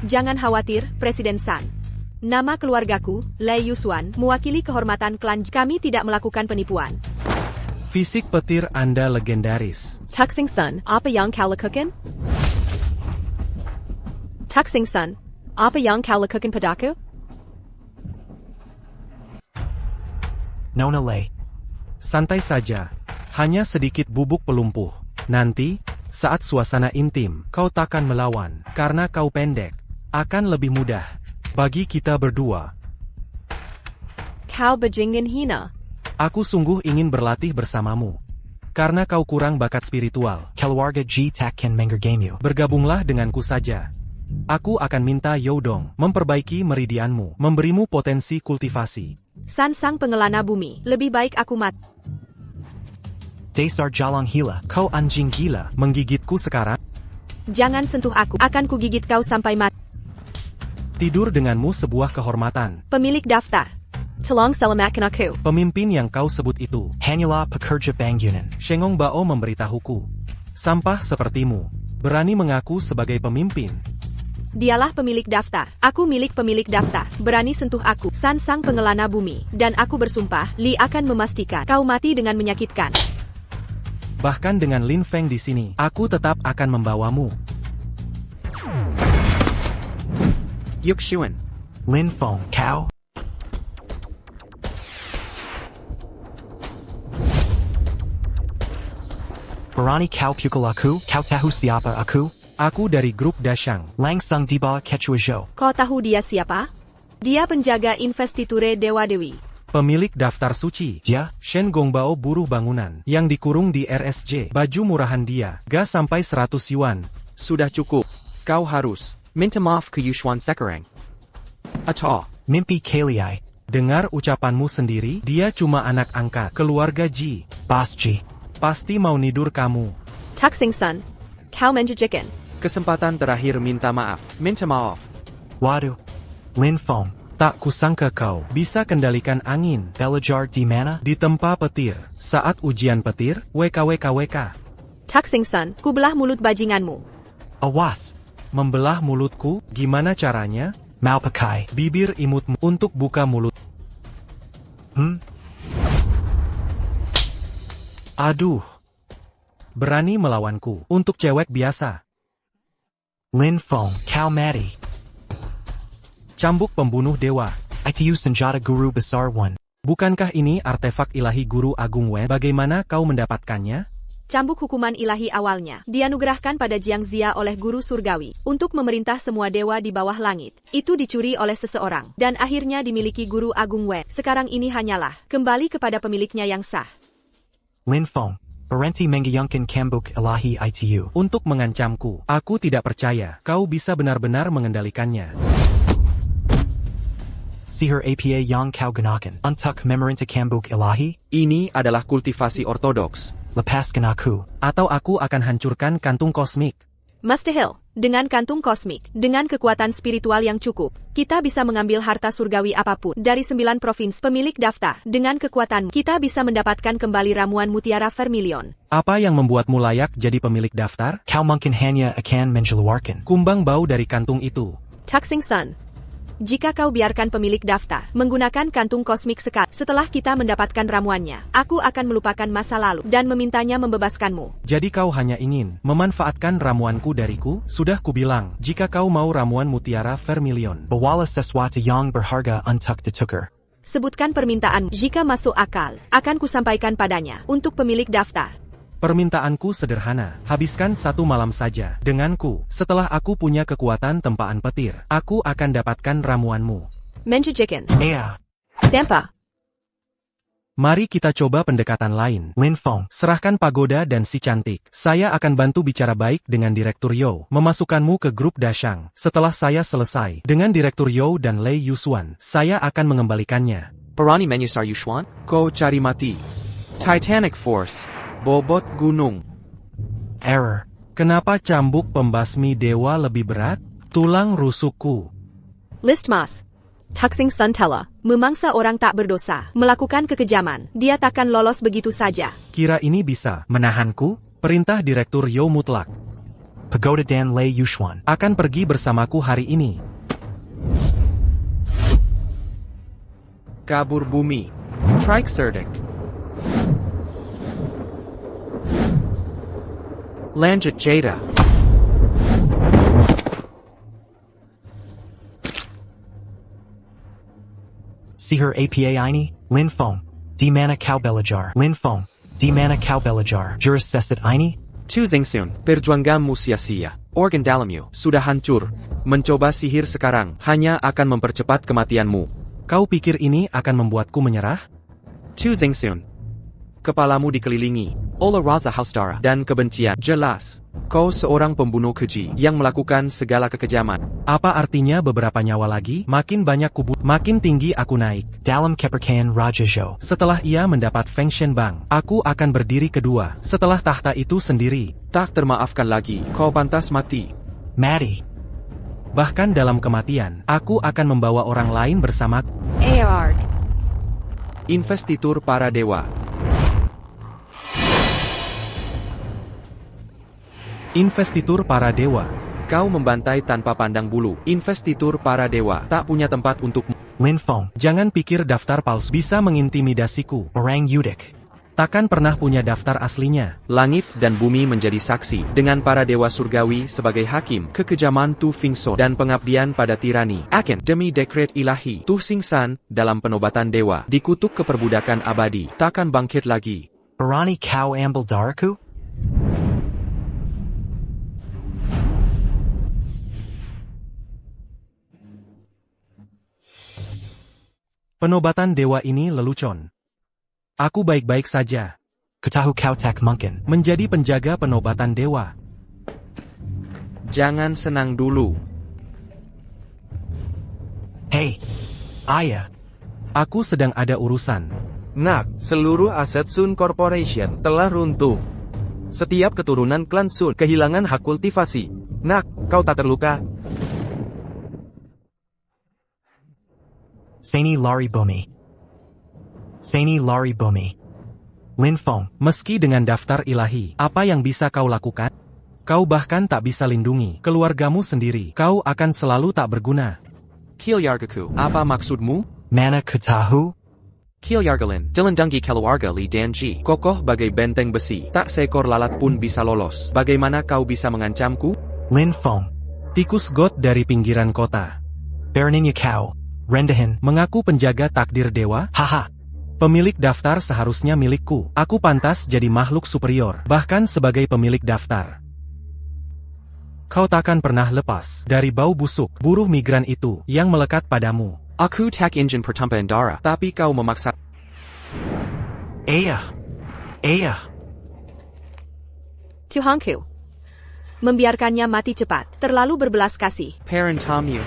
Jangan khawatir, Presiden San. Nama keluargaku, Lei Yusuan, mewakili kehormatan klan. Kami tidak melakukan penipuan. Fisik petir Anda legendaris. Tuxing Sun, apa yang kau lakukan? Tuxing Sun, apa yang kau lakukan padaku? Nona Lei. Santai saja. Hanya sedikit bubuk pelumpuh. Nanti, saat suasana intim, kau takkan melawan, karena kau pendek. Akan lebih mudah bagi kita berdua. Kau bajingan hina. Aku sungguh ingin berlatih bersamamu. Karena kau kurang bakat spiritual. Keluarga Ji takkan mengergamu. Bergabunglah denganku saja. Aku akan minta Youdong memperbaiki meridianmu, memberimu potensi kultivasi. San sang pengelana bumi, lebih baik aku mati. Dasar jalang hila, kau anjing gila, menggigitku sekarang? Jangan sentuh aku, akan kugigit kau sampai mati. Tidur denganmu sebuah kehormatan. Pemilik daftar. Tolong selamatkan aku. Pemimpin yang kau sebut itu hanyalah pekerja bangunan. Shengong Bao memberitahuku. Sampah sepertimu berani mengaku sebagai pemimpin. Dialah pemilik daftar. Aku milik pemilik daftar. Berani sentuh aku. San sang pengelana bumi. Dan aku bersumpah, Li akan memastikan kau mati dengan menyakitkan. Bahkan dengan Lin Feng di sini, aku tetap akan membawamu. Yuxuan. Lin Feng, kau. Berani kau pukul aku? Kau tahu siapa aku? Aku dari grup Dashang, langsung di bawah Quechua Zhou. Kau tahu dia siapa? Dia penjaga investiture Dewa Dewi. Pemilik daftar suci. Dia, Shen Gongbao buruh bangunan, yang dikurung di RSJ. Baju murahan dia, gas sampai 100 yuan. Sudah cukup. Kau harus minta maaf ke Yusuan sekarang. Atau Mimpi Kaliai. Dengar ucapanmu sendiri, dia cuma anak angkat keluarga Ji. Bas Ji. Pasti mau nidur kamu. Tuxing Sun. Kau menjijikan. kesempatan terakhir minta maaf. Minta maaf. Waduh. Lin Feng. Tak kusangka kau bisa kendalikan angin. Belajar di mana? Di tempat petir. Saat ujian petir, WKWKWK. Tuxing Sun, kubelah mulut bajinganmu. Awas. Membelah mulutku, gimana caranya? Mau pakai bibir imutmu untuk buka mulut. Aduh. Berani melawanku. Untuk cewek biasa. Lin Feng, Kau Mati. Cambuk pembunuh dewa. Itu Senjata Guru Besar 1. Bukankah ini artefak ilahi Guru Agung Wen? Bagaimana kau mendapatkannya? Cambuk hukuman ilahi awalnya dianugerahkan pada Jiang Zia oleh guru surgawi untuk memerintah semua dewa di bawah langit. Itu dicuri oleh seseorang dan akhirnya dimiliki Guru Agung Wen. Sekarang ini hanyalah kembali kepada pemiliknya yang sah. Lin Feng, berhenti menggayungkan cambuk ilahi itu. Untuk mengancamku, aku tidak percaya kau bisa benar-benar mengendalikannya. Sihir APA yang kau gunakan untuk memerintah cambuk ilahi? Ini adalah kultivasi ortodoks. Lepaskan aku. Atau aku akan hancurkan kantung kosmik. Mustahil. Dengan kantung kosmik, dengan kekuatan spiritual yang cukup, kita bisa mengambil harta surgawi apapun dari 9 provinsi pemilik daftar. Dengan kekuatan, kita bisa mendapatkan kembali ramuan mutiara vermilion. Apa yang membuatmu layak jadi pemilik daftar? Kau mungkin hanya akan mengeluarkan Kumbang bau dari kantung itu. Tuxing Sun. Jika kau biarkan pemilik daftar menggunakan kantung kosmik setelah kita mendapatkan ramuannya, aku akan melupakan masa lalu dan memintanya membebaskanmu. Jadi kau hanya ingin memanfaatkan ramuanku dariku? Sudah kubilang, jika kau mau ramuan mutiara vermilion. Bawalah sesuatu yang berharga untuk ditukar. Sebutkan permintaanmu. Jika masuk akal, akan kusampaikan padanya untuk pemilik daftar. Permintaanku sederhana, habiskan 1 malam saja denganku. Setelah aku punya kekuatan tempaan petir, aku akan dapatkan ramuanmu. Menjijikan. Sampa. Mari kita coba pendekatan lain. Lin Feng, serahkan pagoda dan si cantik. Saya akan bantu bicara baik dengan Direktur You, memasukkanmu ke grup Dashang. Setelah saya selesai dengan Direktur You dan Lei Yusuan, saya akan mengembalikannya. Berani menyusar Yusuan? Kau cari mati. Titanic Force. Bobot gunung. Error. Kenapa cambuk pembasmi dewa lebih berat? Tulang rusukku. List Mas. Tuxing Sun Teller, memangsa orang tak berdosa, melakukan kekejaman, dia takkan lolos begitu saja. Kira ini bisa menahanku? Perintah Direktur Yo mutlak. Pagoda dan Lei Yusuan akan pergi bersamaku hari ini. Kabur bumi. Trike Cerdic. Lanjut Jada. Sihir APA ini, Lin Feng, di mana kau belajar? Lin Feng, di mana kau belajar? Jurus seset ini? Tu Zingsun, perjuanganmu sia-sia. Organ dalammu sudah hancur. Mencoba sihir sekarang hanya akan mempercepat kematianmu. Kau pikir ini akan membuatku menyerah? Tu Zingsun. Kepalamu dikelilingi oleh rasa haustara dan kebencian. Jelas, kau seorang pembunuh keji yang melakukan segala kekejaman. Apa artinya beberapa nyawa lagi? Makin banyak kubu, makin tinggi aku naik. Dalam kepercayaan Raja Zhou. Setelah ia mendapat Feng Shenbang, aku akan berdiri kedua. Setelah tahta itu sendiri. Tak termaafkan lagi, kau pantas mati. Mati. Bahkan dalam kematian, aku akan membawa orang lain bersama. Aarg. Investitur para dewa. Investitur para dewa. Kau membantai tanpa pandang bulu. Investitur para dewa tak punya tempat untukmu. Lin Feng, jangan pikir daftar palsu bisa mengintimidasiku. Orang Yudik. Takkan pernah punya daftar aslinya. Langit dan bumi menjadi saksi dengan para dewa surgawi sebagai hakim kekejaman Tu Fingso dan pengabdian pada tirani. Akan demi dekret ilahi Tu Sing San dalam penobatan dewa dikutuk keperbudakan abadi. Takkan bangkit lagi. Berani kau ambil darahku? Penobatan dewa ini lelucon. Aku baik-baik saja. Ketahu kau tak mungkin menjadi penjaga penobatan dewa. Jangan senang dulu. Hei, ayah. Aku sedang ada urusan. Nak, seluruh aset Sun Corporation telah runtuh. Setiap keturunan klan Sun kehilangan hak kultivasi. Nak, kau tak terluka? Seni lari bumi. Seni lari bumi. Lin Feng, meski dengan daftar ilahi, apa yang bisa kau lakukan? Kau bahkan tak bisa lindungi keluargamu sendiri. Kau akan selalu tak berguna. Kilyargaku, apa maksudmu? Mana ketahu? Kilyargalin, dilindungi keluarga Li Danji. Kokoh bagai benteng besi, tak seekor lalat pun bisa lolos. Bagaimana kau bisa mengancamku? Lin Feng. Tikus got dari pinggiran kota. Berninya kau. Rendahin. Mengaku penjaga takdir dewa? Haha. Pemilik daftar seharusnya milikku. Aku pantas jadi makhluk superior, bahkan sebagai pemilik daftar. Kau takkan pernah lepas dari bau busuk buruh migran itu yang melekat padamu. Aku tak ingin pertumpahan darah, tapi kau memaksa. Ayah. Tuhangku. Membiarkannya mati cepat, terlalu berbelas kasih. Parentammu.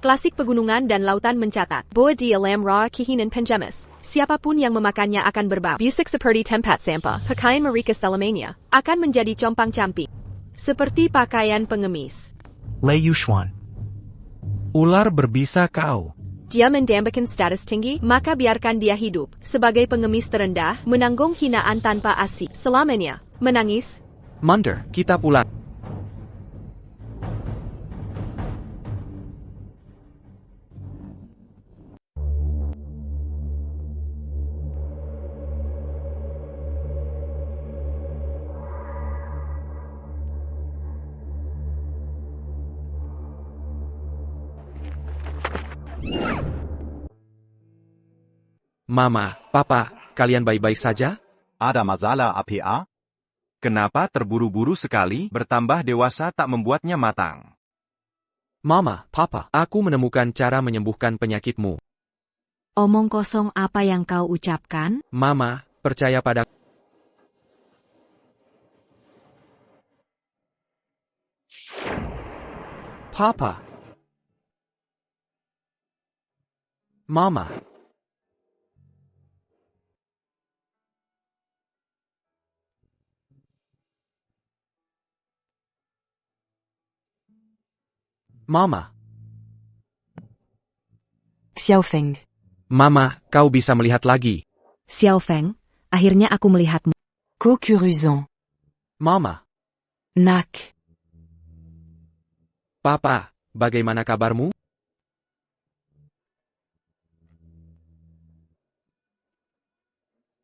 Klasik pegunungan dan lautan mencatat, bahwa di alam rawa kihinan penjamas, siapapun yang memakannya akan berbau. Busuk seperti tempat sampah, pakaian mereka selamanya, akan menjadi compang-camping. Seperti pakaian pengemis. Lei Yushuan. Ular berbisa kau. Dia mendambakan status tinggi, maka biarkan dia hidup. Sebagai pengemis terendah, menanggung hinaan tanpa asih. Selamanya, menangis. Mundur, kita pulang. Mama, Papa, kalian baik-baik saja? Ada masalah APA? Kenapa terburu-buru sekali? Bertambah dewasa tak membuatnya matang. Mama, Papa, aku menemukan cara menyembuhkan penyakitmu. Omong kosong apa yang kau ucapkan? Mama, percaya pada. Papa. Mama. Mama. Xiaofeng. Mama, kau bisa melihat lagi. Xiaofeng, akhirnya aku melihatmu. Kukuruzon. Mama. Nak. Papa, bagaimana kabarmu?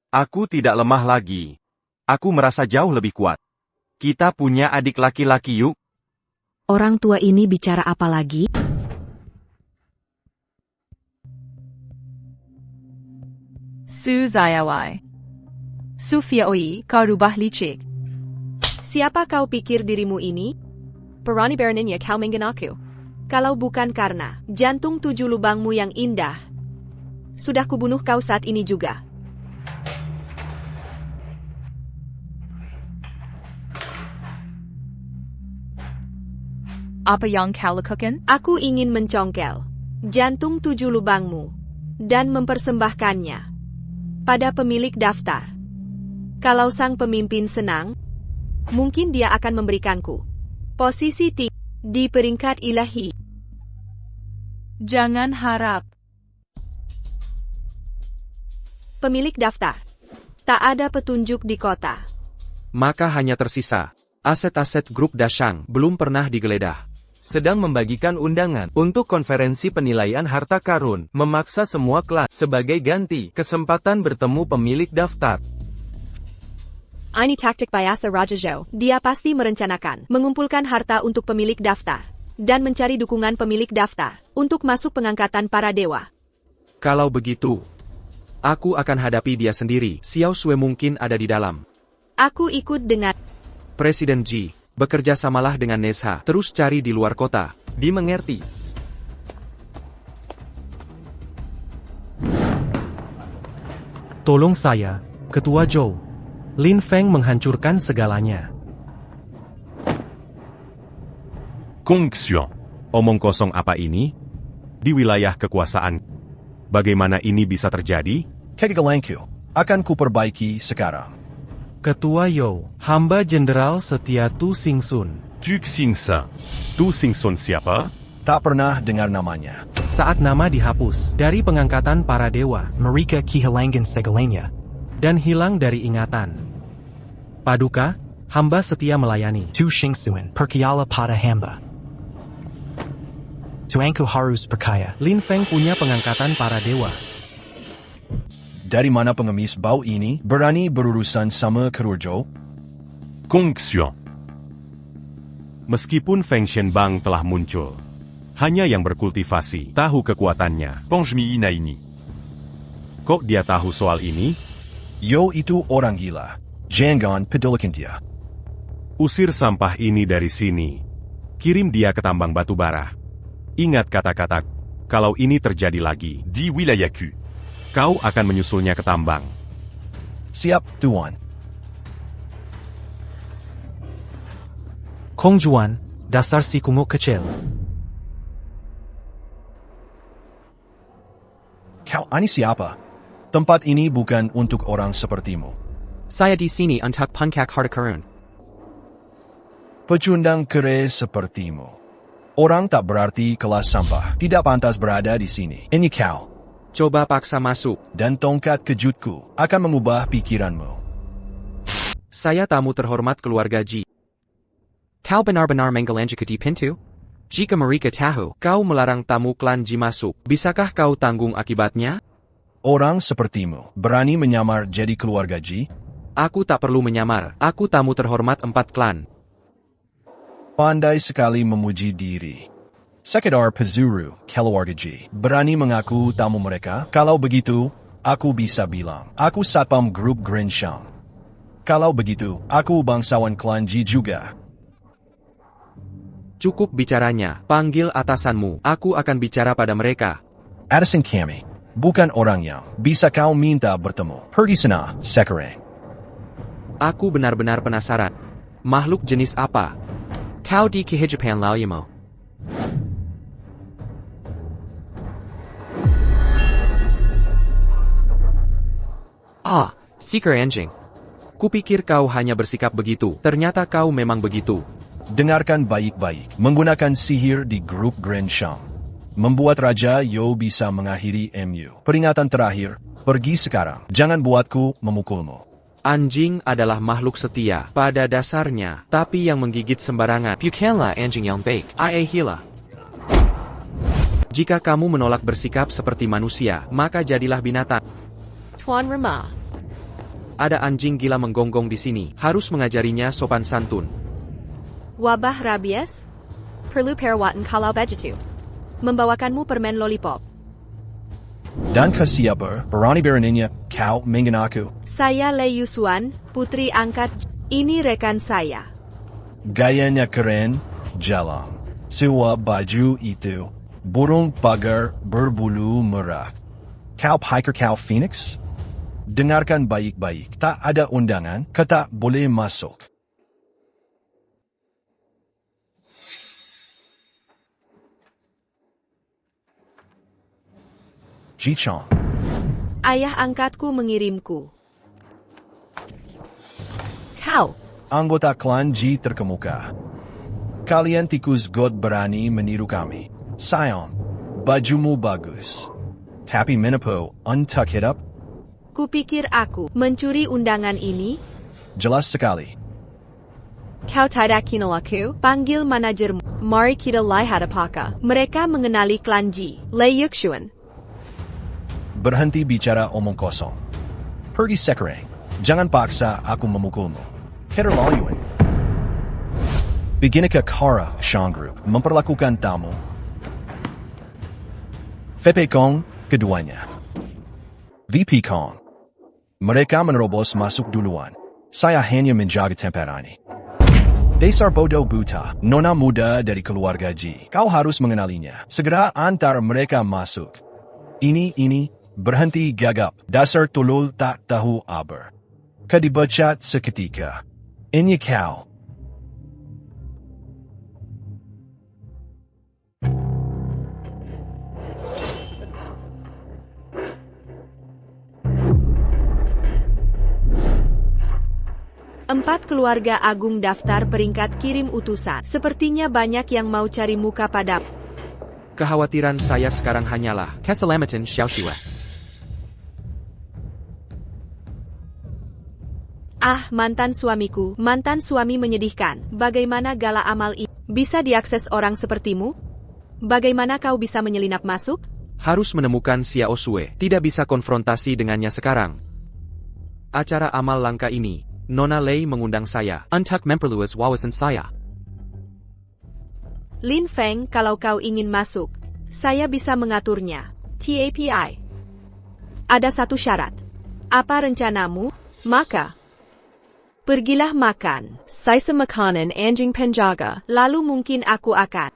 Aku tidak lemah lagi. Aku merasa jauh lebih kuat. Kita punya adik laki-laki yuk. Orang tua ini bicara apa lagi? Su Zayawai. Sufia Oi, kau rubah licik. Siapa kau pikir dirimu ini? Perani Berninya kau menggen aku. Kalau bukan karena jantung 7 lubangmu yang indah, sudah kubunuh kau saat ini juga. Apa yang kau lakukan? Aku ingin mencongkel jantung 7 lubangmu dan mempersembahkannya pada pemilik daftar. Kalau sang pemimpin senang, mungkin dia akan memberikanku posisi tinggi di peringkat ilahi. Jangan harap. Pemilik daftar. Tak ada petunjuk di kota. Maka hanya tersisa aset-aset grup Dashang belum pernah digeledah. Sedang membagikan undangan untuk konferensi penilaian harta karun, memaksa semua kelas sebagai ganti kesempatan bertemu pemilik daftar. Ini taktik biasa Raja Zhou. Dia pasti merencanakan mengumpulkan harta untuk pemilik daftar dan mencari dukungan pemilik daftar untuk masuk pengangkatan para dewa. Kalau begitu, aku akan hadapi dia sendiri. Xiao Sui mungkin ada di dalam. Aku ikut dengan Presiden Ji. Bekerja samalah dengan Nesha, terus cari di luar kota. Dimengerti. Tolong saya, Ketua Zhou. Lin Feng menghancurkan segalanya. Kong Xiong. Omong kosong apa ini? Di wilayah kekuasaan. Bagaimana ini bisa terjadi? Kegagalanku akan kuperbaiki sekarang. Ketua Yo, hamba Jenderal setia Tu Xingsun. Tu Xingsun. Tu Xingsun siapa? Tak pernah dengar namanya. Saat nama dihapus dari pengangkatan para dewa Marika kehilangan segalanya. dan hilang dari ingatan. Paduka, hamba setia melayani. Tu Shingsuan percaya pada hamba. Tuanku harus percaya. Lin Feng punya pengangkatan para dewa. Dari mana pengemis bau ini berani berurusan sama Kerurjo? Kong Xiong. Meskipun Feng Shenbang telah muncul, hanya yang berkultivasi tahu kekuatannya. Pongmi Inaini. Kok dia tahu soal ini? Yo itu orang gila. Jangan pedulikan dia. Usir sampah ini dari sini. Kirim dia ke tambang batu bara. Ingat kata-kata, kalau ini terjadi lagi, Di wilayahku. kau akan menyusulnya ke tambang. Siap, Tuan. Kong Juan, dasar si kungu kecil. Kau ini siapa? Tempat ini bukan untuk orang sepertimu. Saya di sini untuk puncak harta karun. Pecundang kere sepertimu. Orang tak berarti kelas sampah. Tidak pantas berada di sini. Ini kau. Coba paksa masuk. Dan tongkat kejutku akan mengubah pikiranmu. Saya tamu terhormat keluarga Ji. Kau benar-benar menggelanjut di pintu? Jika mereka tahu kau melarang tamu klan Ji masuk, bisakah kau tanggung akibatnya? Orang sepertimu berani menyamar jadi keluarga Ji? Aku tak perlu menyamar. Aku tamu terhormat 4 klan. Pandai sekali memuji diri. Sekedar pezuru keluarga Ji. Berani mengaku tamu mereka? Kalau begitu, aku bisa bilang, aku satpam grup Grand Shang. Kalau begitu, aku bangsawan klan Ji juga. Cukup bicaranya, panggil atasanmu. Aku akan bicara pada mereka. Atasan kami, bukan orang yang bisa kau minta bertemu. Pergi sana, sekarang. Aku benar-benar penasaran. Makhluk jenis apa? Kau di kehidupan lalumu. Ah, seeker anjing. Kupikir kau hanya bersikap begitu. Ternyata kau memang begitu. Dengarkan baik-baik. Menggunakan sihir di grup Grand Shang. Membuat Raja Yo bisa mengakhiri MU. Peringatan terakhir, pergi sekarang. Jangan buatku memukulmu. Anjing adalah makhluk setia pada dasarnya, tapi yang menggigit sembarangan. Bukanlah anjing yang baik. Hila. Jika kamu menolak bersikap seperti manusia, maka jadilah binatang. Tuan Rema. Ada anjing gila menggonggong di sini. Harus mengajarinya sopan santun. Wabah rabies? Perlu perawatan kalau begitu. Membawakanmu permen lollipop. Dan kesiapa berani beraninya kau mengenaku? Saya Lei Yusuan, putri angkat. Ini rekan saya. Gayanya keren, jalan. Sewa baju itu. Burung pagar berbulu merah. Kau hiker kau Phoenix? Dengarkan baik-baik. Tak ada undangan, kata boleh masuk. Jichong. Ayah angkatku mengirimku. Kau. Anggota klan Ji terkemuka. Kalian tikus god berani meniru kami. Sayang, bajumu bagus. Tapi menipu, untuck it up? Kupikir aku mencuri undangan ini. Jelas sekali. Kau tidak kenal aku? Panggil manajermu. Mari kita lihat apakah mereka mengenali klan Ji. Lei Yuxuan. Berhenti bicara omong kosong. Pergi sekarang. Jangan paksa aku memukulmu. Keterlaluan. Beginikah Kara Shang Group memperlakukan tamu? VP Kong, keduanya. VP Kong. Mereka menerobos masuk duluan. Saya hanya menjaga tempat ini. Dasar bodoh buta, nona muda dari keluarga Ji. Kau harus mengenalinya. Segera antar mereka masuk. Ini, berhenti gagap. Dasar tulul tak tahu aber. Kedibacat seketika. Ini kau. Empat keluarga agung daftar peringkat kirim utusan. Sepertinya banyak yang mau cari muka pada. Kekhawatiran saya sekarang hanyalah keselamatan Xiaoxue. Ah, mantan suamiku, mantan suami menyedihkan. Bagaimana gala amal ini bisa diakses orang sepertimu? Bagaimana kau bisa menyelinap masuk? Harus menemukan Xiaoxue, tidak bisa konfrontasi dengannya sekarang. Acara amal langka ini, Nona Lei mengundang saya untuk memperluas wawasan saya. Lin Feng, kalau kau ingin masuk, saya bisa mengaturnya. TAPI. Ada satu syarat. Apa rencanamu? Maka pergilah makan. Sisa makanan anjing penjaga. Lalu mungkin aku akan.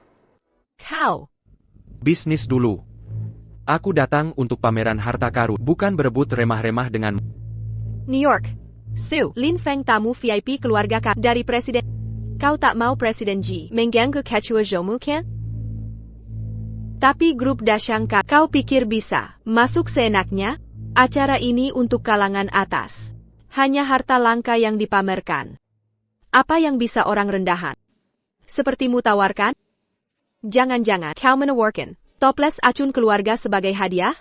Kau. Bisnis dulu. Aku datang untuk pameran harta karun, bukan berebut remah-remah dengan New York. Su. Lin Feng tamu VIP keluarga dari presiden. Kau tak mau Presiden Ji mengganggu Ketua Zhoumu kan? Tapi grup Dashangka, kau pikir bisa masuk seenaknya? Acara ini untuk kalangan atas. Hanya harta langka yang dipamerkan. Apa yang bisa orang rendahan sepertimu tawarkan? Jangan-jangan kau menawarkan toples acun keluarga sebagai hadiah?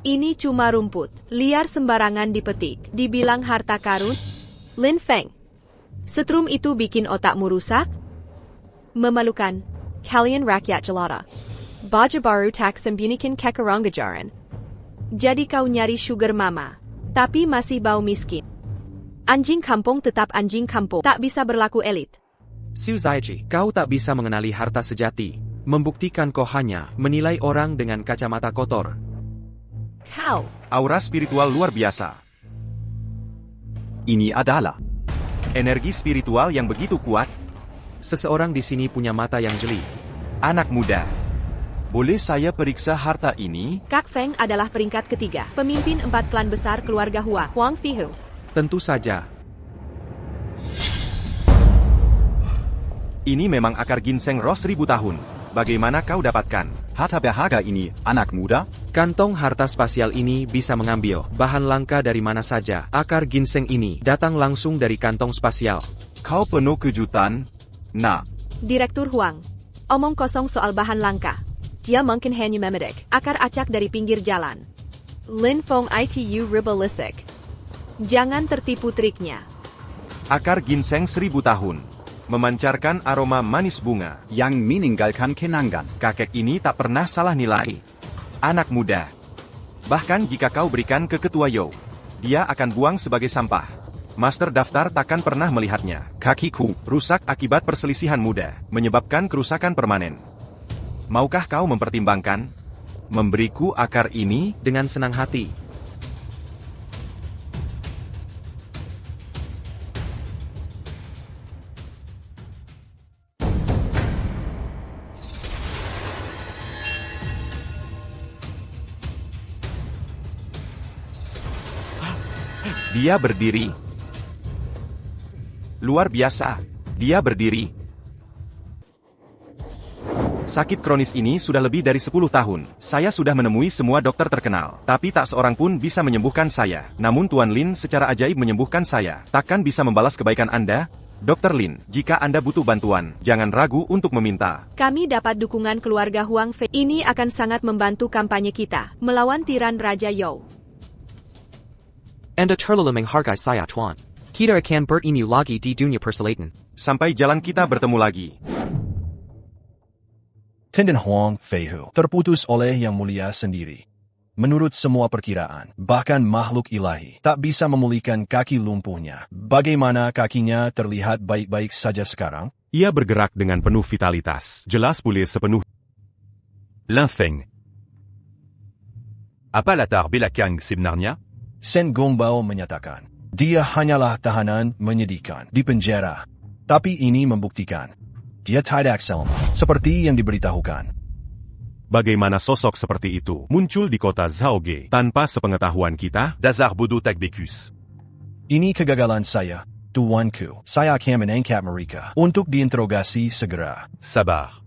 Ini cuma rumput, liar sembarangan dipetik, dibilang harta karun? Lin Feng, setrum itu bikin otakmu rusak? Memalukan, kalian rakyat jelata. Baju baru tak sembunyikan kekeranggajaran. Jadi kau nyari sugar mama, tapi masih bau miskin. Anjing kampung tetap anjing kampung, tak bisa berlaku elit. Su Zaiji, kau tak bisa mengenali harta sejati, membuktikan kau hanya menilai orang dengan kacamata kotor. Kau. Aura spiritual luar biasa. Ini adalah energi spiritual yang begitu kuat. Seseorang di sini punya mata yang jeli. Anak muda, boleh saya periksa harta ini? Kak Feng adalah peringkat ketiga, pemimpin 4 klan besar keluarga Hua, Huang Fihu. Tentu saja. Ini memang akar ginseng roh 1000 tahun. Bagaimana kau dapatkan harta berharga ini, anak muda? Kantong harta spasial ini bisa mengambil bahan langka dari mana saja. Akar ginseng ini datang langsung dari kantong spasial. Kau penuh kejutan, nak. Direktur Huang, omong kosong soal bahan langka. Dia mungkin hanya memetik akar acak dari pinggir jalan. Lin Feng itu ribalisik. Jangan tertipu triknya. Akar ginseng 1000 tahun. Memancarkan aroma manis bunga. Yang meninggalkan kenangan. Kakek ini tak pernah salah nilai. Anak muda. Bahkan jika kau berikan ke Ketua Yo, dia akan buang sebagai sampah. Master daftar takkan pernah melihatnya. Kakiku rusak akibat perselisihan muda, menyebabkan kerusakan permanen. Maukah kau mempertimbangkan memberiku akar ini? Dengan senang hati. Dia berdiri. Luar biasa. Dia berdiri. Sakit kronis ini sudah lebih dari 10 tahun. Saya sudah menemui semua dokter terkenal, tapi tak seorang pun bisa menyembuhkan saya. Namun Tuan Lin secara ajaib menyembuhkan saya. Takkan bisa membalas kebaikan Anda? Dr. Lin, jika Anda butuh bantuan, jangan ragu untuk meminta. Kami dapat dukungan keluarga Huang Fei. Ini akan sangat membantu kampanye kita melawan tiran Raja Yo. Anda terlalu menghargai saya, Tuan. Kita akan bertemu lagi di dunia persilatan. Sampai jalan kita bertemu lagi. Tendon Huang Feihu terputus oleh Yang Mulia sendiri. Menurut semua perkiraan, bahkan makhluk ilahi tak bisa memulihkan kaki lumpuhnya. Bagaimana kakinya terlihat baik-baik saja sekarang? Ia bergerak dengan penuh vitalitas. Jelas pulih sepenuh. Lin Feng. Apa latar belakang sebenarnya? Shen Gongbao menyatakan, dia hanyalah tahanan menyedihkan di penjara. Tapi ini membuktikan, dia tidak sama, seperti yang diberitahukan. Bagaimana sosok seperti itu muncul di kota Zhaoge tanpa sepengetahuan kita? Dasar bodoh tak becus. Ini kegagalan saya, tuanku. Saya akan menangkap mereka untuk diinterogasi segera. Sabar.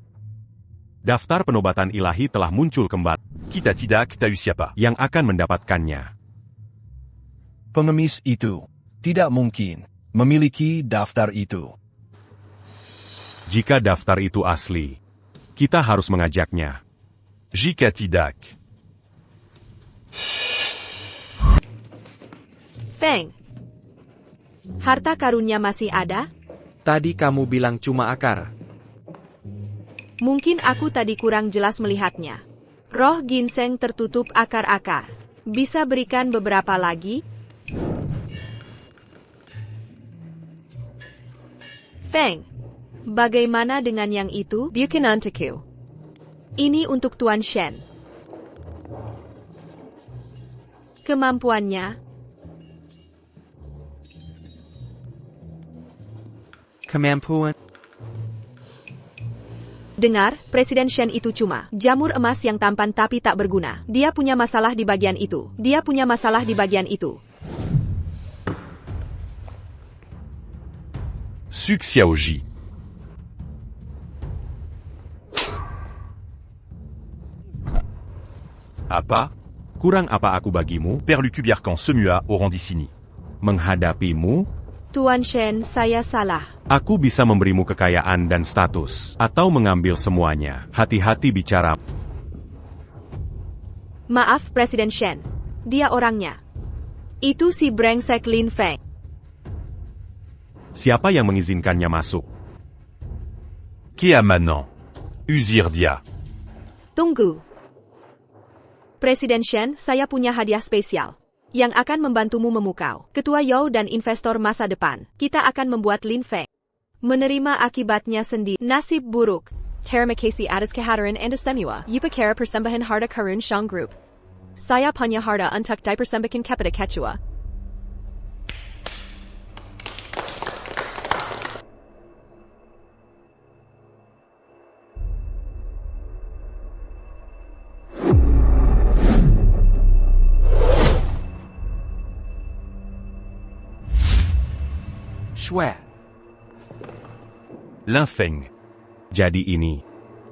Daftar penobatan ilahi telah muncul kembali. Kita tidak tahu siapa yang akan mendapatkannya. Pengemis itu tidak mungkin memiliki daftar itu. Jika daftar itu asli, kita harus mengajaknya. Jika tidak, Feng. Harta karunnya masih ada? Tadi kamu bilang cuma akar. Mungkin aku tadi kurang jelas melihatnya. Roh ginseng tertutup akar-akar. Bisa berikan beberapa lagi? Feng. Bagaimana dengan yang itu? Bukananteku. Ini untuk Tuan Shen. Kemampuannya Kemampuan. dengar, Presiden Shen itu cuma jamur emas yang tampan tapi tak berguna. Dia punya masalah di bagian itu. Dia punya masalah di bagian itu. Su Xiaoji. Apa? Kurang apa aku bagimu? Père Lucubiarcan Semua Orandicini. Menghadapimu? Tuan Shen, saya salah. Aku bisa memberimu kekayaan dan status, atau mengambil semuanya. Hati-hati bicara. Maaf, Presiden Shen. Dia orangnya. Itu si brengsek Lin Feng. Siapa yang mengizinkannya masuk? Keamanan. Uzirdia. Tunggu. Presiden Shen, saya punya hadiah spesial yang akan membantumu memukau Ketua Yao dan investor masa depan. Kita akan membuat Lin Feng menerima akibatnya sendiri. Nasib buruk. Terima kasih atas kehadiran Anda semua. Upacara persembahan harta karun Shang Group. Saya punya harta untuk dipersembahkan kepada Ketua. Shwe. Linfeng. Jadi ini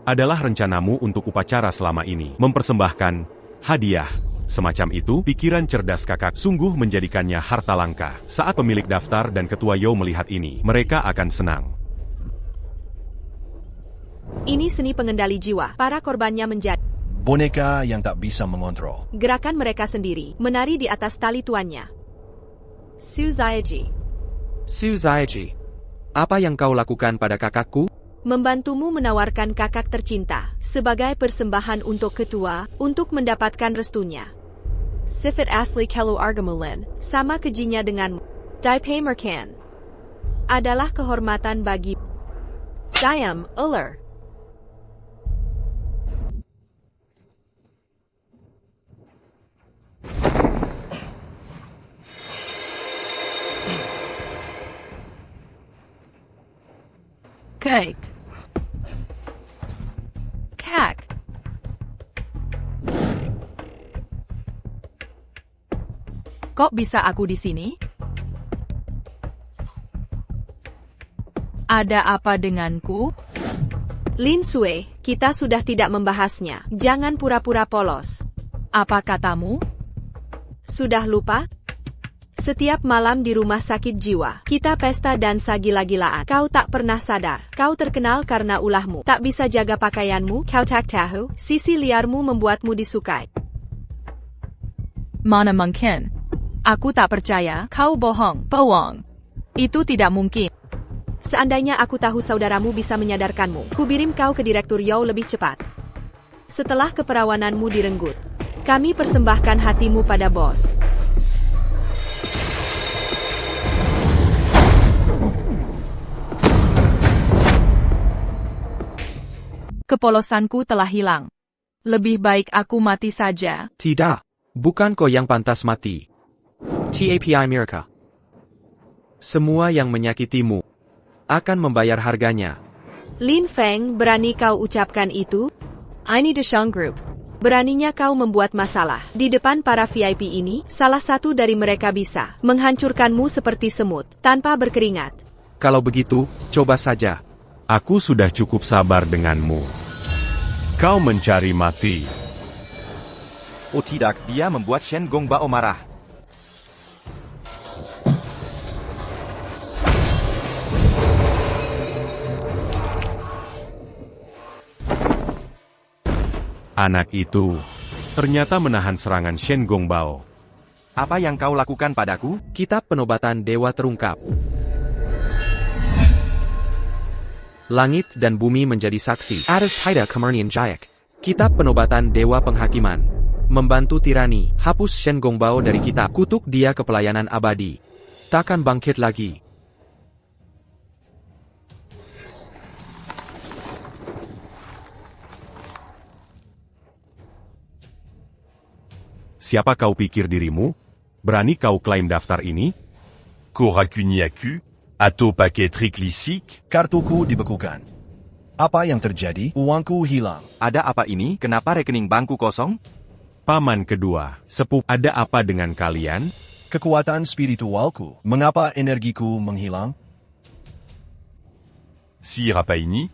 adalah rencanamu untuk upacara selama ini. Mempersembahkan hadiah. Semacam itu, pikiran cerdas kakak sungguh menjadikannya harta langka. Saat pemilik daftar dan Ketua Yao melihat ini, mereka akan senang. Ini seni pengendali jiwa. Para korbannya menjadi Boneka yang tak bisa mengontrol. gerakan mereka sendiri, menari di atas tali tuannya. Su Ziaji. Su Ziaji. Apa yang kau lakukan pada kakakku? Membantumu menawarkan kakak tercinta sebagai persembahan untuk ketua, untuk mendapatkan restunya. Sifat asli Kelu Argamulin. Sama kejinya denganmu. Daipai Merkan. Adalah kehormatan bagi Diam, Uller. Cake. Kak. Kok bisa aku di sini? Ada apa denganku? Lin Sui, kita sudah tidak membahasnya. Jangan pura-pura polos. Apa katamu? Sudah lupa? Setiap malam di rumah sakit jiwa, kita pesta dansa gila-gilaan. Kau tak pernah sadar. Kau terkenal karena ulahmu. Tak bisa jaga pakaianmu. Kau tak tahu, sisi liarmu membuatmu disukai. Mana mungkin? Aku tak percaya. Kau bohong. Bohong. Itu tidak mungkin. Seandainya aku tahu saudaramu bisa menyadarkanmu, kubirim kau ke Direktur Yao lebih cepat. Setelah keperawananmu direnggut, kami persembahkan hatimu pada bos. Kepolosanku telah hilang. Lebih baik aku mati saja. Tidak. Bukan kau yang pantas mati. TAPI Mirka. Semua yang menyakitimu akan membayar harganya. Lin Feng, berani kau ucapkan itu? Ini The Shang Group. Beraninya kau membuat masalah. Di depan para VIP ini, salah satu dari mereka bisa menghancurkanmu seperti semut, tanpa berkeringat. Kalau begitu, coba saja. Aku sudah cukup sabar denganmu. Kau mencari mati. Oh tidak, dia membuat Shen Gongbao marah. Anak itu ternyata menahan serangan Shen Gongbao. Apa yang kau lakukan padaku? Kitab penobatan dewa terungkap. Langit dan bumi menjadi saksi. Atas Haida Kemernian Jayak. Kitab penobatan dewa penghakiman. Membantu tirani. Hapus Shen Gongbao dari kitab. Kutuk dia ke pelayanan abadi. Takkan bangkit lagi. Siapa kau pikir dirimu? Berani kau klaim daftar ini? Korakuniaku, atau pakai trik lisik? Kartuku dibekukan. Apa yang terjadi? Uangku hilang. Ada apa ini? Kenapa rekening bankku kosong? Paman kedua, sepupu, ada apa dengan kalian? Kekuatan spiritualku. Mengapa energiku menghilang? Sire apa ini?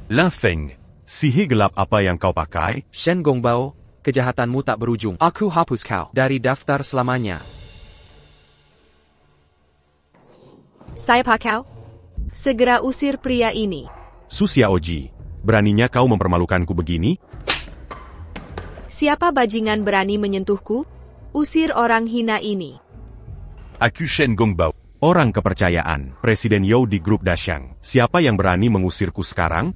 Linfeng, sihir gelap apa yang kau pakai? Shen Gongbao, kejahatanmu tak berujung. Aku hapus kau dari daftar selamanya. Saya Pakau. Segera usir pria ini. Su Xiaoji, beraninya kau mempermalukanku begini? Siapa bajingan berani menyentuhku? Usir orang hina ini. Aku Shen Gongbao. Orang kepercayaan, Presiden You di grup Dashang. Siapa yang berani mengusirku sekarang?